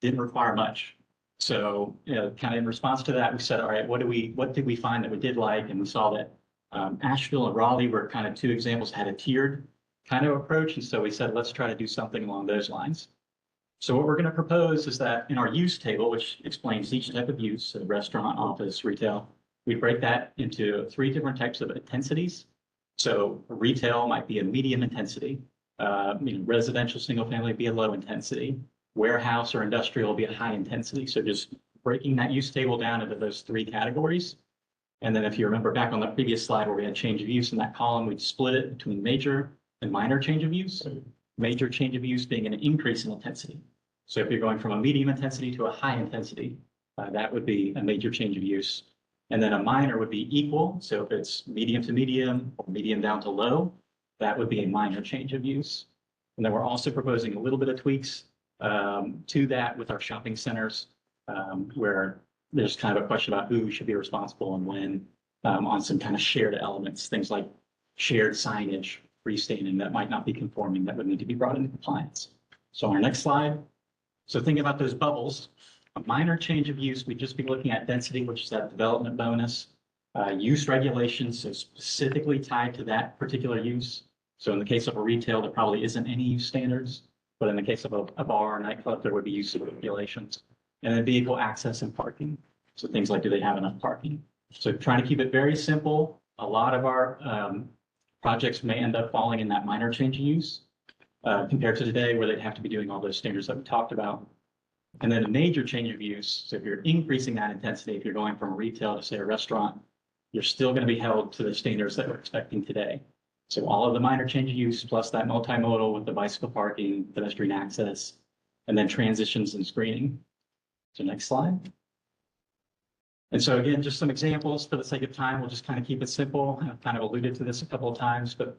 [SPEAKER 10] didn't require much. So, kind of in response to that, we said, all right, what did we find that we did like? And we saw that Asheville and Raleigh were kind of two examples, had a tiered kind of approach. And so we said, let's try to do something along those lines. So what we're going to propose is that in our use table, which explains each type of use, so restaurant, office, retail, we break that into 3 different types of intensities. So retail might be a medium intensity, residential single family be a low intensity, warehouse or industrial will be a high intensity. So just breaking that use table down into those 3 categories. And then if you remember back on the previous slide where we had change of use in that column, we'd split it between major and minor change of use. Major change of use being an increase in intensity. So if you're going from a medium intensity to a high intensity, that would be a major change of use. And then a minor would be equal. So if it's medium to medium or medium down to low, that would be a minor change of use. And then we're also proposing a little bit of tweaks to that with our shopping centers, where there's kind of a question about who should be responsible and when on some kind of shared elements, things like shared signage, freestanding that might not be conforming, that would need to be brought into compliance. So on our next slide, so think about those bubbles. A minor change of use, we'd just be looking at density, which is that development bonus, use regulations, so specifically tied to that particular use. So in the case of a retail, there probably isn't any use standards, but in the case of a bar or nightclub, there would be use regulations. And then vehicle access and parking. So things like, do they have enough parking? So trying to keep it very simple. A lot of our projects may end up falling in that minor change of use compared to today where they'd have to be doing all those standards that we talked about. And then a major change of use. So if you're increasing that intensity, if you're going from retail to say a restaurant, you're still going to be held to the standards that we're expecting today. So all of the minor change of use plus that multimodal with the bicycle parking, pedestrian access, and then transitions and screening. So next slide. And so again, just some examples for the sake of time, we'll just kind of keep it simple. I've kind of alluded to this a couple of times, but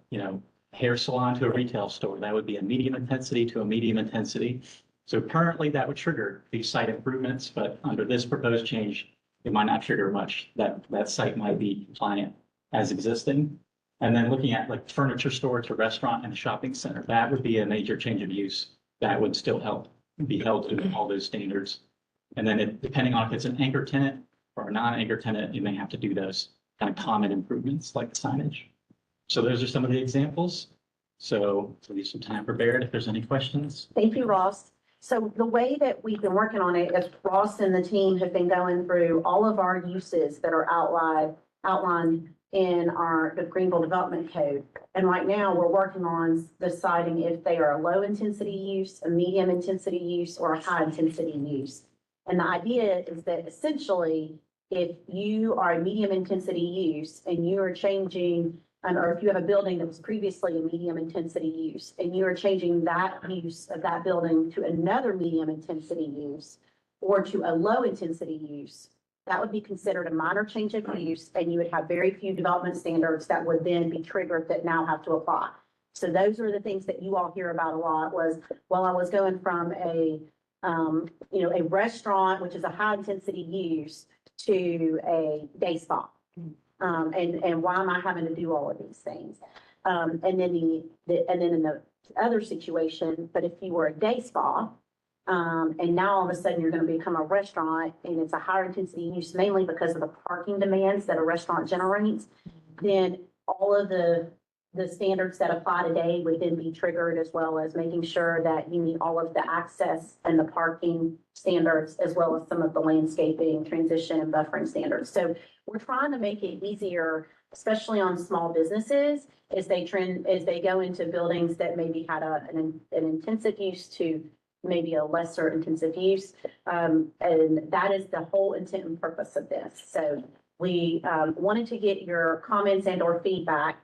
[SPEAKER 10] hair salon to a retail store, that would be a medium intensity to a medium intensity. So currently that would trigger these site improvements, but under this proposed change, it might not trigger much. That site might be compliant as existing. And then looking at like furniture store to restaurant and shopping center, that would be a major change of use. That would still be held to all those standards. And then depending on if it's an anchor tenant or a non-anchor tenant, you may have to do those kind of common improvements like the signage. So those are some of the examples. So we'll leave some time for Barrett if there's any questions.
[SPEAKER 2] Thank you, Ross. So the way that we've been working on it is Ross and the team have been going through all of our uses that are outlined in the Greenville Development Code. And right now we're working on deciding if they are a low intensity use, a medium intensity use, or a high intensity use. And the idea is that essentially, if you are a medium intensity use and you are changing, or if you have a building that was previously a medium intensity use and you are changing that use of that building to another medium intensity use or to a low intensity use, that would be considered a minor change of use, and you would have very few development standards that would then be triggered that now have to apply. So those are the things that you all hear about a lot was, well, I was going from a restaurant, which is a high intensity use, to a day spa. And why am I having to do all of these things? And then in the other situation, but if you were a day spa, and now all of a sudden you're going to become a restaurant and it's a higher intensity use mainly because of the parking demands that a restaurant generates, then all of the standards that apply today would then be triggered, as well as making sure that you meet all of the access and the parking standards, as well as some of the landscaping, transition, and buffering standards. So we're trying to make it easier, especially on small businesses, as they go into buildings that maybe had an intensive use to maybe a lesser intensive use. And that is the whole intent and purpose of this. So we wanted to get your comments and or feedback.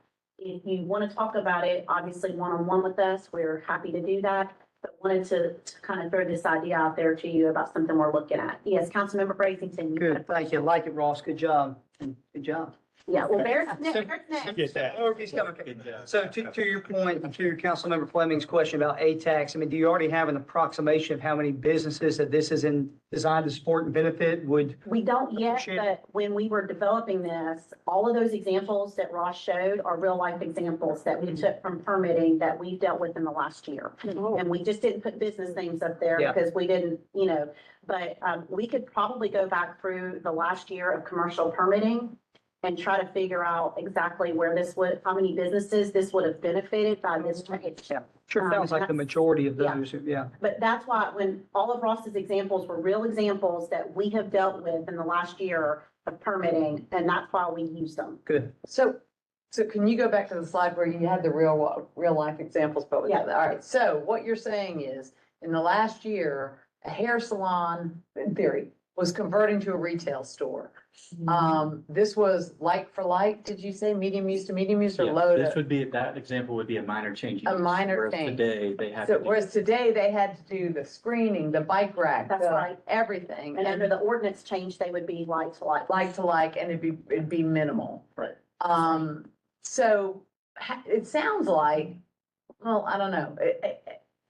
[SPEAKER 2] If you want to talk about it, obviously one-on-one with us, we're happy to do that. But wanted to kind of throw this idea out there to you about something we're looking at. Yes, Councilmember Brazington.
[SPEAKER 11] Good, thank you. Like it, Ross. Good job. Good job.
[SPEAKER 2] Yeah, well, Barrett's next.
[SPEAKER 11] Get that. Oh, he's coming. So to your point, to Councilmember Fleming's question about ATAX, I mean, do you already have an approximation of how many businesses that this is designed to support and benefit?
[SPEAKER 2] We don't yet,
[SPEAKER 11] Appreciate it.
[SPEAKER 2] but when we were developing this, all of those examples that Ross showed are real life examples that we took from permitting that we dealt with in the last year. And we just didn't put business names up there
[SPEAKER 11] Yeah.
[SPEAKER 2] because we didn't, but we could probably go back through the last year of commercial permitting and try to figure out exactly how many businesses this would have benefited by this change.
[SPEAKER 11] Yeah, sure sounds like the majority of
[SPEAKER 2] Yeah.
[SPEAKER 11] those, yeah.
[SPEAKER 2] But that's why when all of Ross's examples were real examples that we have dealt with in the last year of permitting, and that's why we used them.
[SPEAKER 11] Good.
[SPEAKER 5] So can you go back to the slide where you had the real life examples? But
[SPEAKER 2] Yeah.
[SPEAKER 5] all right. So what you're saying is in the last year, a hair salon, in theory, was converting to a retail store. This was like for like, did you say medium use to medium use or
[SPEAKER 10] Yeah,
[SPEAKER 5] low
[SPEAKER 10] This
[SPEAKER 5] to?
[SPEAKER 10] would be, that example would be a minor change.
[SPEAKER 5] A minor
[SPEAKER 10] whereas
[SPEAKER 5] change.
[SPEAKER 10] Today, they have.
[SPEAKER 5] So
[SPEAKER 10] to do-
[SPEAKER 5] whereas today they had to do the screening, the bike rack,
[SPEAKER 2] That's
[SPEAKER 5] the
[SPEAKER 2] right.
[SPEAKER 5] everything.
[SPEAKER 2] And under the ordinance change, they would be like to like.
[SPEAKER 5] And it'd be minimal.
[SPEAKER 10] Right.
[SPEAKER 5] So it sounds like, well, I don't know.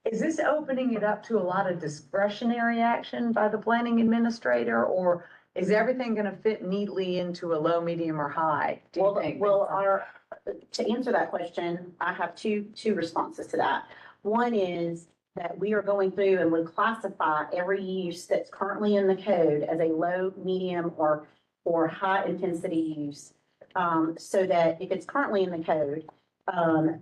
[SPEAKER 5] Is this opening it up to a lot of discretionary action by the planning administrator, or is everything gonna fit neatly into a low, medium, or high? Do you think?
[SPEAKER 2] To answer that question, I have two responses to that. One is that we are going through and would classify every use that's currently in the code as a low, medium, or high intensity use. So that if it's currently in the code, then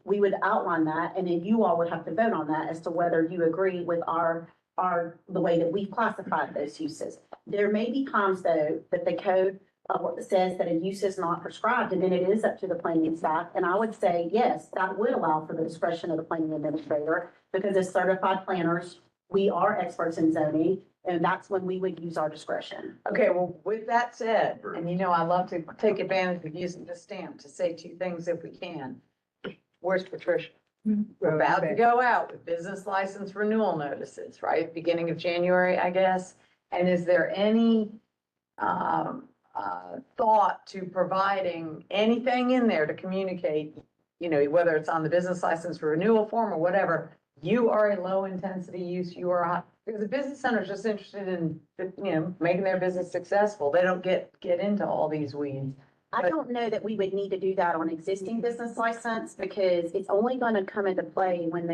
[SPEAKER 2] we would outline that, and then you all would have to vote on that as to whether you agree with our the way that we've classified those uses. There may be times though that the code says that a use is not prescribed, and then it is up to the planning staff. And I would say, yes, that would allow for the discretion of the planning administrator, because as certified planners, we are experts in zoning, and that's when we would use our discretion.
[SPEAKER 5] Okay, well, with that said, and you know, I love to take advantage of using the stamp to say two things if we can. Where's Patricia? We're about to go out with business license renewal notices, right? Beginning of January, I guess. And is there any thought to providing anything in there to communicate, you know, whether it's on the business license for renewal form or whatever, you are a low intensity use, you are high, because the business owner is just interested in, you know, making their business successful. They don't get into all these weeds.
[SPEAKER 2] I don't know that we would need to do that on existing business license, because it's only gonna come into play when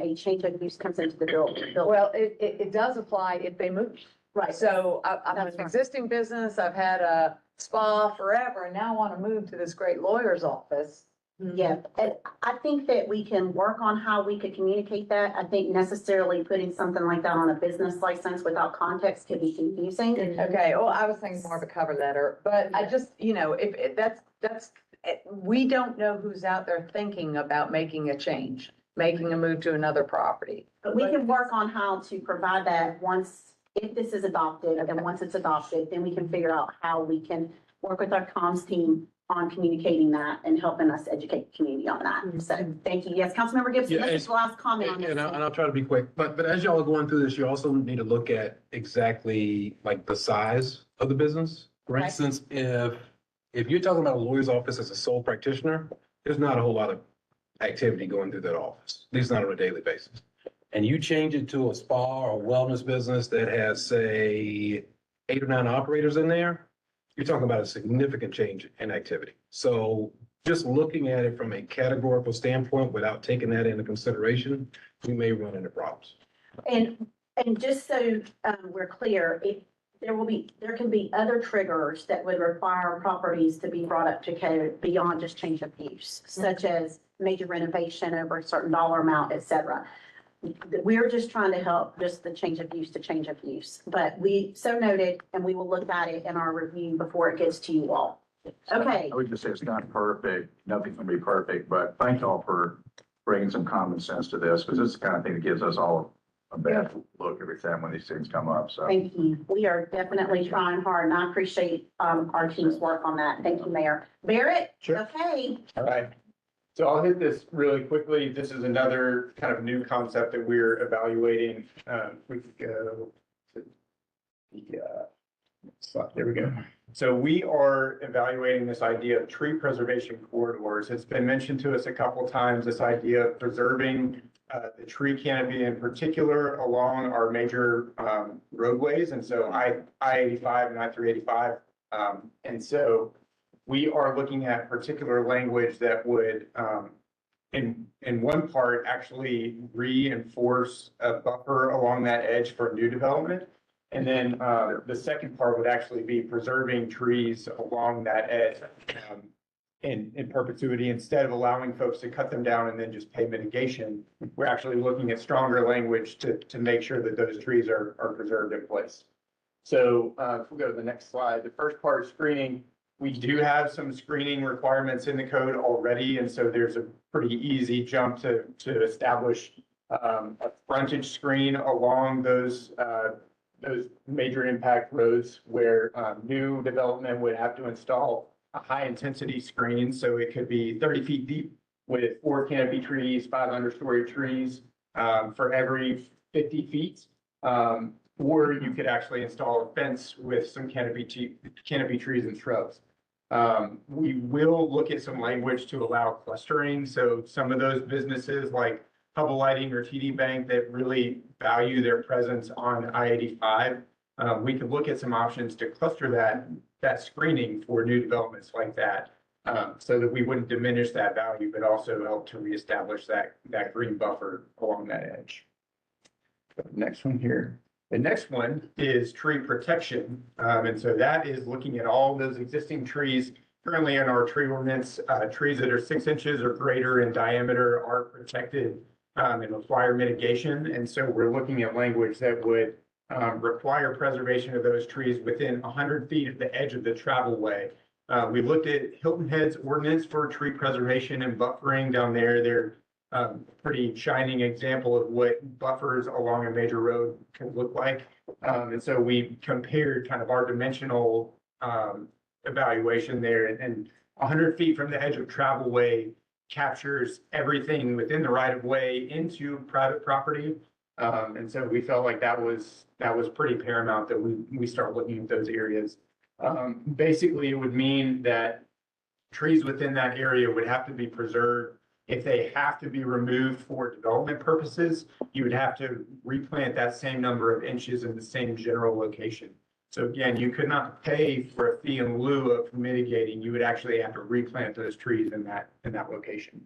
[SPEAKER 2] a change of use comes into the building.
[SPEAKER 5] Well, it does apply if they move.
[SPEAKER 2] Right.
[SPEAKER 5] So I'm
[SPEAKER 2] That's
[SPEAKER 5] an
[SPEAKER 2] fine.
[SPEAKER 5] existing business, I've had a spa forever, and now I want to move to this great lawyer's office.
[SPEAKER 2] Yeah, and I think that we can work on how we could communicate that. I think necessarily putting something like that on a business license without context could be confusing.
[SPEAKER 5] Okay, well, I was thinking more of a cover letter, but I just, you know, we don't know who's out there thinking about making a change, making a move to another property.
[SPEAKER 2] But we can work on how to provide that if this is adopted, and once it's adopted, then we can figure out how we can work with our comms team on communicating that and helping us educate the community on that. So, thank you. Yes, Councilmember Gibson,
[SPEAKER 8] Yeah,
[SPEAKER 2] this is the last comment on this.
[SPEAKER 8] And I'll try to be quick, but as y'all are going through this, you also need to look at exactly like the size of the business. For
[SPEAKER 2] Okay.
[SPEAKER 8] instance, if you're talking about a lawyer's office as a sole practitioner, there's not a whole lot of activity going through that office, at least not on a daily basis. And you change it to a spa or wellness business that has, say, 8 or 9 operators in there, you're talking about a significant change in activity. So just looking at it from a categorical standpoint without taking that into consideration, we may run into problems.
[SPEAKER 2] And just so we're clear, there can be other triggers that would require properties to be brought up to code beyond just change of use, such as major renovation over a certain dollar amount, et cetera. We're just trying to help just the change of use to change of use, but so noted, and we will look at it in our review before it gets to you all. Okay.
[SPEAKER 1] I would just say it's not perfect, nothing's gonna be perfect, but thank y'all for bringing some common sense to this, because this is the kind of thing that gives us all a bad look every time when these things come up, so.
[SPEAKER 2] Thank you. We are definitely trying hard, and I appreciate our team's work on that. Thank you, Mayor. Barrett?
[SPEAKER 12] Sure.
[SPEAKER 2] Okay.
[SPEAKER 12] All right. So I'll hit this really quickly. This is another kind of new concept that we're evaluating. We could go to the slide. There we go. So we are evaluating this idea of tree preservation corridors. It's been mentioned to us a couple times, this idea of preserving the tree canopy in particular along our major roadways. And so I-85 and I-385. And so we are looking at particular language that would, in one part, actually reinforce a buffer along that edge for new development. And then the second part would actually be preserving trees along that edge in perpetuity, instead of allowing folks to cut them down and then just pay mitigation. We're actually looking at stronger language to make sure that those trees are preserved in place. So if we go to the next slide, the first part is screening. We do have some screening requirements in the code already, and so there's a pretty easy jump to establish a frontage screen along those major impact roads where new development would have to install a high-intensity screen. So it could be 30 feet deep with 4 canopy trees, 5 understory trees for every 50 feet. Or you could actually install a fence with some canopy trees and shrubs. We will look at some language to allow clustering. So some of those businesses like Hubble Lighting or TD Bank that really value their presence on I-85, we could look at some options to cluster that screening for new developments like that, so that we wouldn't diminish that value, but also help to reestablish that green buffer along that edge. Next one here. The next one is tree protection. And so that is looking at all those existing trees currently in our tree ordinance. Trees that are 6 inches or greater in diameter are protected and require mitigation. And so we're looking at language that would require preservation of those trees within 100 feet of the edge of the travel way. We looked at Hilton Head's ordinance for tree preservation and buffering down there. They're pretty shining example of what buffers along a major road can look like. And so we compared kind of our dimensional evaluation there, and 100 feet from the edge of travel way captures everything within the right of way into private property. And so we felt like that was pretty paramount that we start looking at those areas. Basically, it would mean that trees within that area would have to be preserved. If they have to be removed for development purposes, you would have to replant that same number of inches in the same general location. So again, you could not pay for a fee in lieu of mitigating. You would actually have to replant those trees in that location.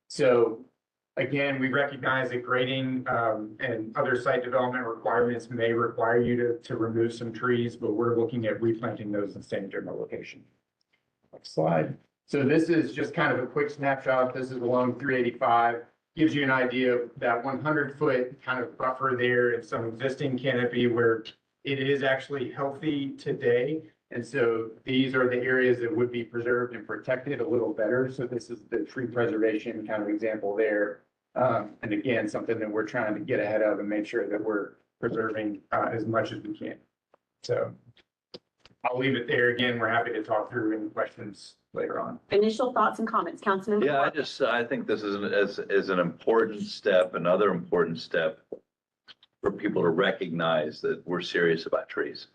[SPEAKER 12] So again, we recognize that grading and other site development requirements may require you to remove some trees, but we're looking at replanting those in the same general location. Next slide. So this is just kind of a quick snapshot. This is along 385. Gives you an idea of that 100-foot kind of buffer there and some existing canopy where it is actually healthy today. And so these are the areas that would be preserved and protected a little better. So this is the tree preservation kind of example there. And again, something that we're trying to get ahead of and make sure that we're preserving as much as we can. So I'll leave it there. Again, we're happy to talk through any questions later on.
[SPEAKER 2] Initial thoughts and comments, Councilmember.
[SPEAKER 9] Yeah,
[SPEAKER 2] Parker.
[SPEAKER 9] I think this is an important step, another important step for people to recognize that we're serious about trees.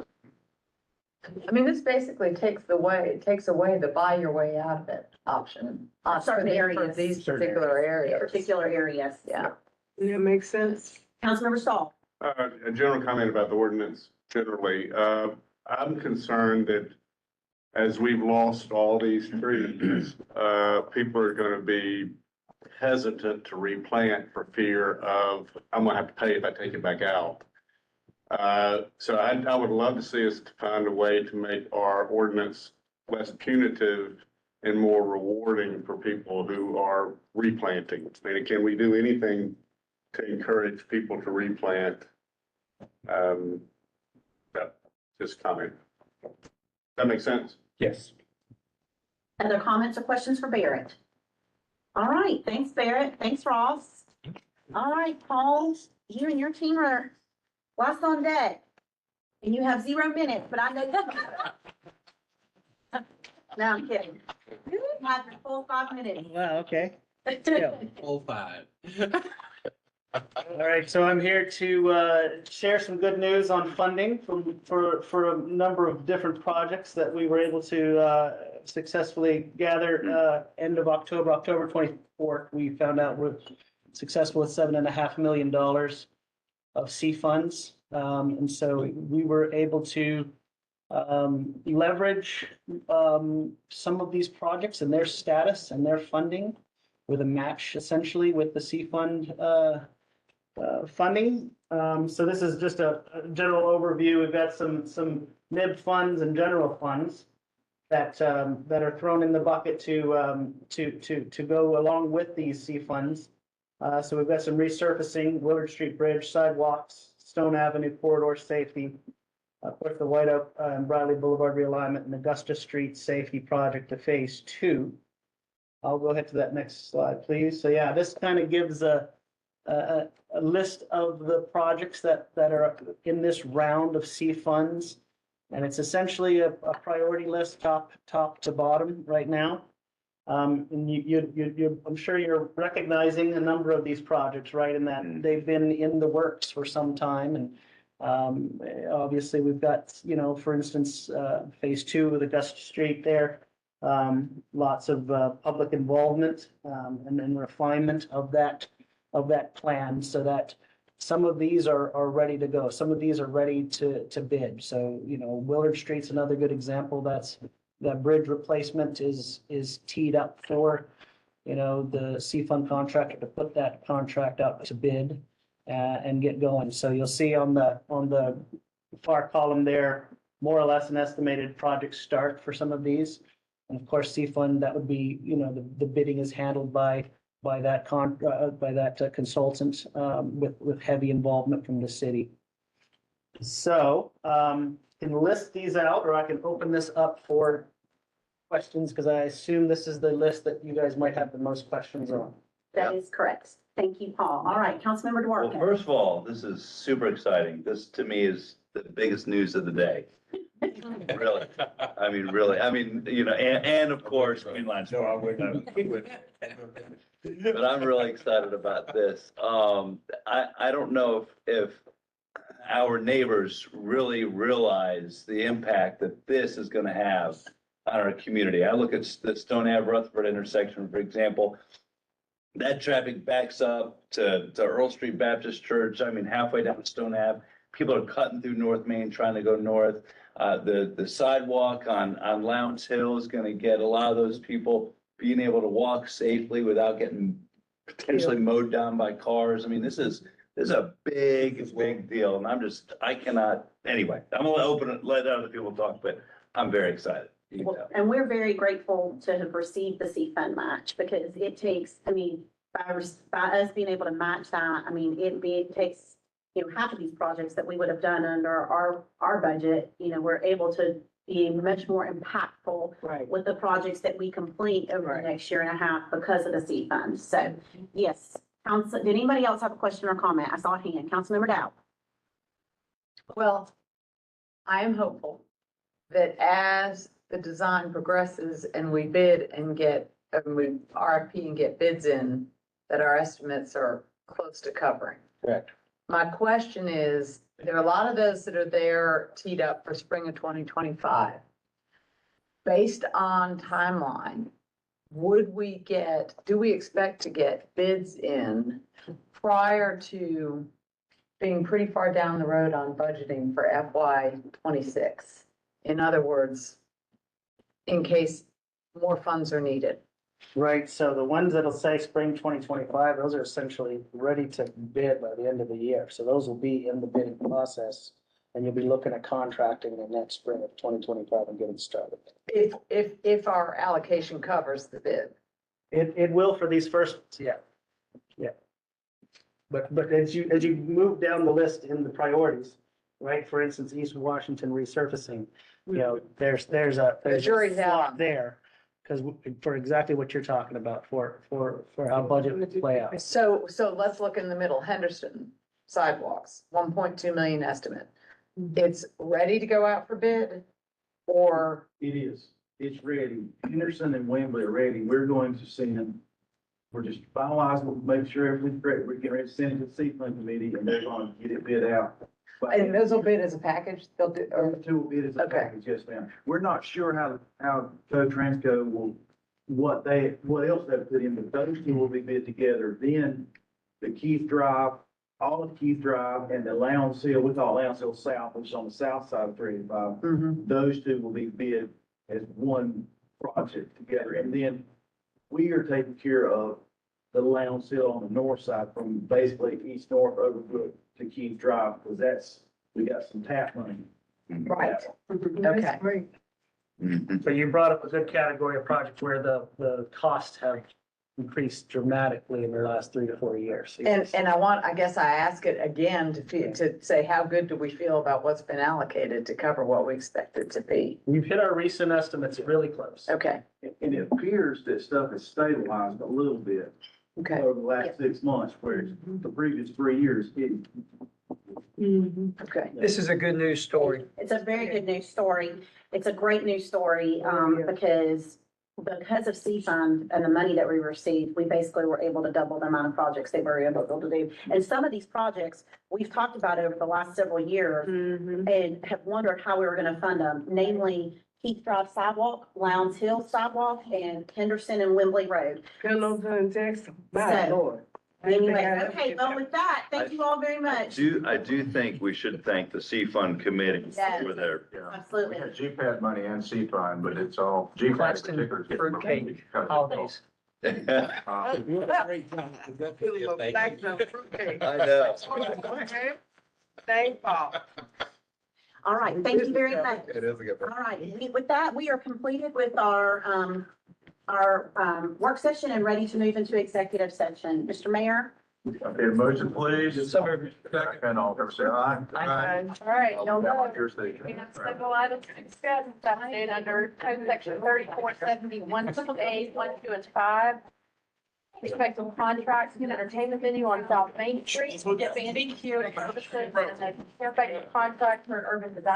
[SPEAKER 5] I mean, this basically takes away the buy your way out of it option.
[SPEAKER 2] Certain
[SPEAKER 5] for
[SPEAKER 2] areas.
[SPEAKER 5] these
[SPEAKER 12] Certain
[SPEAKER 5] particular areas.
[SPEAKER 2] Particular areas.
[SPEAKER 5] Yeah.
[SPEAKER 4] That makes sense.
[SPEAKER 2] Councilmember Stahl.
[SPEAKER 6] A general comment about the ordinance generally. I'm concerned that as we've lost all these trees, people are going to be hesitant to replant for fear of, I'm going to have to pay if I take it back out. So I would love to see us find a way to make our ordinance less punitive and more rewarding for people who are replanting. I mean, can we do anything to encourage people to replant? Just comment. That makes sense?
[SPEAKER 12] Yes.
[SPEAKER 2] Other comments or questions for Barrett? All right, thanks, Barrett. Thanks, Ross. All right, Paul, you and your team are last on deck. And you have 0 minutes, but I know. No, I'm kidding. You have your full 5 minutes.
[SPEAKER 11] Wow, okay.
[SPEAKER 8] All five.
[SPEAKER 11] All right, so I'm here to share some good news on funding for a number of different projects that we were able to successfully gather end of October 24th. We found out we're successful with $7.5 million of C funds. And so we were able to leverage some of these projects and their status and their funding with a match essentially with the C fund funding. So this is just a general overview. We've got some NIB funds and general funds that are thrown in the bucket to go along with these C funds. So we've got some resurfacing, Willard Street Bridge, sidewalks, Stone Avenue corridor safety, of course, the White Oak and Bradley Boulevard realignment and Augusta Street safety project to phase 2. I'll go ahead to that next slide, please. So yeah, this kind of gives a list of the projects that are in this round of C funds. And it's essentially a priority list, top to bottom right now. And I'm sure you're recognizing a number of these projects, right? In that they've been in the works for some time. And obviously we've got, for instance, phase 2 with Augusta Street there. Lots of public involvement and then refinement of that plan so that some of these are ready to go. Some of these are ready to bid. So, Willard Street's another good example. That bridge replacement is teed up for, the C fund contractor to put that contract out to bid and get going. So you'll see on the far column there, more or less an estimated project start for some of these. And of course, C fund, that would be, the bidding is handled by by that consultant, with heavy involvement from the city. So, can list these out, or I can open this up for questions, because I assume this is the list that you guys might have the most questions on.
[SPEAKER 2] That is correct. Thank you, Paul. All right, Councilmember
[SPEAKER 9] Well,
[SPEAKER 2] DeWarke.
[SPEAKER 9] first of all, this is super exciting. This to me is the biggest news of the day. Really. I mean, you know, and of course, Green Line. No, I wouldn't. But I'm really excited about this. I don't know if our neighbors really realize the impact that this is gonna have on our community. I look at the Stone Ave Rutherford intersection, for example. That traffic backs up to Earl Street Baptist Church. I mean, halfway down Stone Ave, people are cutting through North Main trying to go north. The sidewalk on Lowndes Hill is gonna get a lot of those people being able to walk safely without getting potentially mowed down by cars. I mean, this is a big deal, and I cannot, anyway, I'm gonna open it, let other people talk, but I'm very excited. You can
[SPEAKER 2] Well,
[SPEAKER 9] tell.
[SPEAKER 2] and we're very grateful to have received the C-Fund match, because it takes, I mean, by us being able to match that, I mean, it takes, you know, half of these projects that we would have done under our budget, you know, we're able to be much more impactful
[SPEAKER 4] Right.
[SPEAKER 2] with the projects that we complete over the
[SPEAKER 4] Right.
[SPEAKER 2] next year and a half because of the C-Fund. So, yes. Did anybody else have a question or comment? I saw a hand. Councilmember Dow.
[SPEAKER 5] Well, I am hopeful that as the design progresses and we bid and we RFP and get bids in, that our estimates are close to covering.
[SPEAKER 11] Correct.
[SPEAKER 5] My question is, there are a lot of those that are there teed up for spring of 2025. Based on timeline, do we expect to get bids in prior to being pretty far down the road on budgeting for FY 26? In other words, in case more funds are needed.
[SPEAKER 11] Right, so the ones that'll say spring 2025, those are essentially ready to bid by the end of the year. So those will be in the bidding process, and you'll be looking at contracting the next spring of 2025 and getting started.
[SPEAKER 5] If our allocation covers the bid.
[SPEAKER 11] It will for these first, yeah. But as you move down the list in the priorities, right, for instance, East Washington resurfacing, you know, there's a
[SPEAKER 5] jury's out
[SPEAKER 11] slot
[SPEAKER 5] on
[SPEAKER 11] there. Because for exactly what you're talking about, for how budget would play out.
[SPEAKER 5] So let's look in the middle, Henderson sidewalks, 1.2 million estimate. It's ready to go out for bid, or
[SPEAKER 13] It is. It's ready. Henderson and Wembley are ready. We're going to send, we're just finalizing, we'll make sure everything's great. We're getting ready to send it to the C-Fund committee and they're going to get it bid out.
[SPEAKER 5] and those will bid as a package, they'll do, or,
[SPEAKER 13] Two will bid as a
[SPEAKER 5] Okay.
[SPEAKER 13] package, yes, ma'am. We're not sure how Transco will, what else they put in, but those two will be bid together. Then the Keith Drive, all of Keith Drive and the Lowndes Hill, we call Lowndes Hill South, which is on the south side of 385.
[SPEAKER 5] Mhm.
[SPEAKER 13] Those two will be bid as one project together. And then we are taking care of the Lowndes Hill on the north side from basically east-north Overbrook to Keith Drive, because we got some tap money.
[SPEAKER 5] right,
[SPEAKER 4] That's
[SPEAKER 5] Okay.
[SPEAKER 4] great.
[SPEAKER 9] Mhm.
[SPEAKER 11] So you brought up a good category of projects where the costs have increased dramatically in the last 3 to 4 years.
[SPEAKER 5] and I guess I ask it again to say, how good do we feel about what's been allocated to cover what we expect it to be?
[SPEAKER 11] We've hit our recent estimates really close.
[SPEAKER 5] Okay,
[SPEAKER 13] And it appears that stuff has stabilized a little bit
[SPEAKER 5] okay,
[SPEAKER 13] over the last 6 months, whereas the previous 3 years,
[SPEAKER 5] okay.
[SPEAKER 4] This is a good news story.
[SPEAKER 2] It's a very good news story. It's a great news story,
[SPEAKER 4] Yeah.
[SPEAKER 2] because of C-Fund and the money that we received, we basically were able to double the amount of projects they were able to do. And some of these projects, we've talked about over the last several years and have wondered how we were gonna fund them, namely Keith Drive sidewalk, Lowndes Hill sidewalk, and Henderson and Wembley Road.
[SPEAKER 4] Pendleton and Jackson, my
[SPEAKER 2] So-
[SPEAKER 4] lord.
[SPEAKER 2] Anyway, okay, well, with that, thank you all very much.
[SPEAKER 9] I do think we should thank the C-Fund committee
[SPEAKER 2] Yes.
[SPEAKER 9] for their,
[SPEAKER 1] Yeah. We
[SPEAKER 2] Absolutely.
[SPEAKER 1] got GPAD money and C-Fund, but it's all, GPAD in
[SPEAKER 4] Claxton
[SPEAKER 1] particular. gets
[SPEAKER 4] fruitcake
[SPEAKER 1] because of the
[SPEAKER 4] holidays.
[SPEAKER 1] Uh,
[SPEAKER 9] I know.
[SPEAKER 4] Thank Paul.
[SPEAKER 2] All right, thank you very much.
[SPEAKER 8] It is a good.
[SPEAKER 2] All right, with that, we are completed with our our work session and ready to move into executive session. Mr. Mayor?
[SPEAKER 1] Okay, motion please.
[SPEAKER 8] Second.
[SPEAKER 1] And all, in favor say aye.
[SPEAKER 14] All right,
[SPEAKER 1] Now,
[SPEAKER 14] you'll know.
[SPEAKER 1] here's the-
[SPEAKER 14] We have several items to discuss this afternoon under code section 3471, A, 1, 2, and 5. Respective contracts and entertainment venue on South Main Street, BBQ services and a caretaker contract for urban design.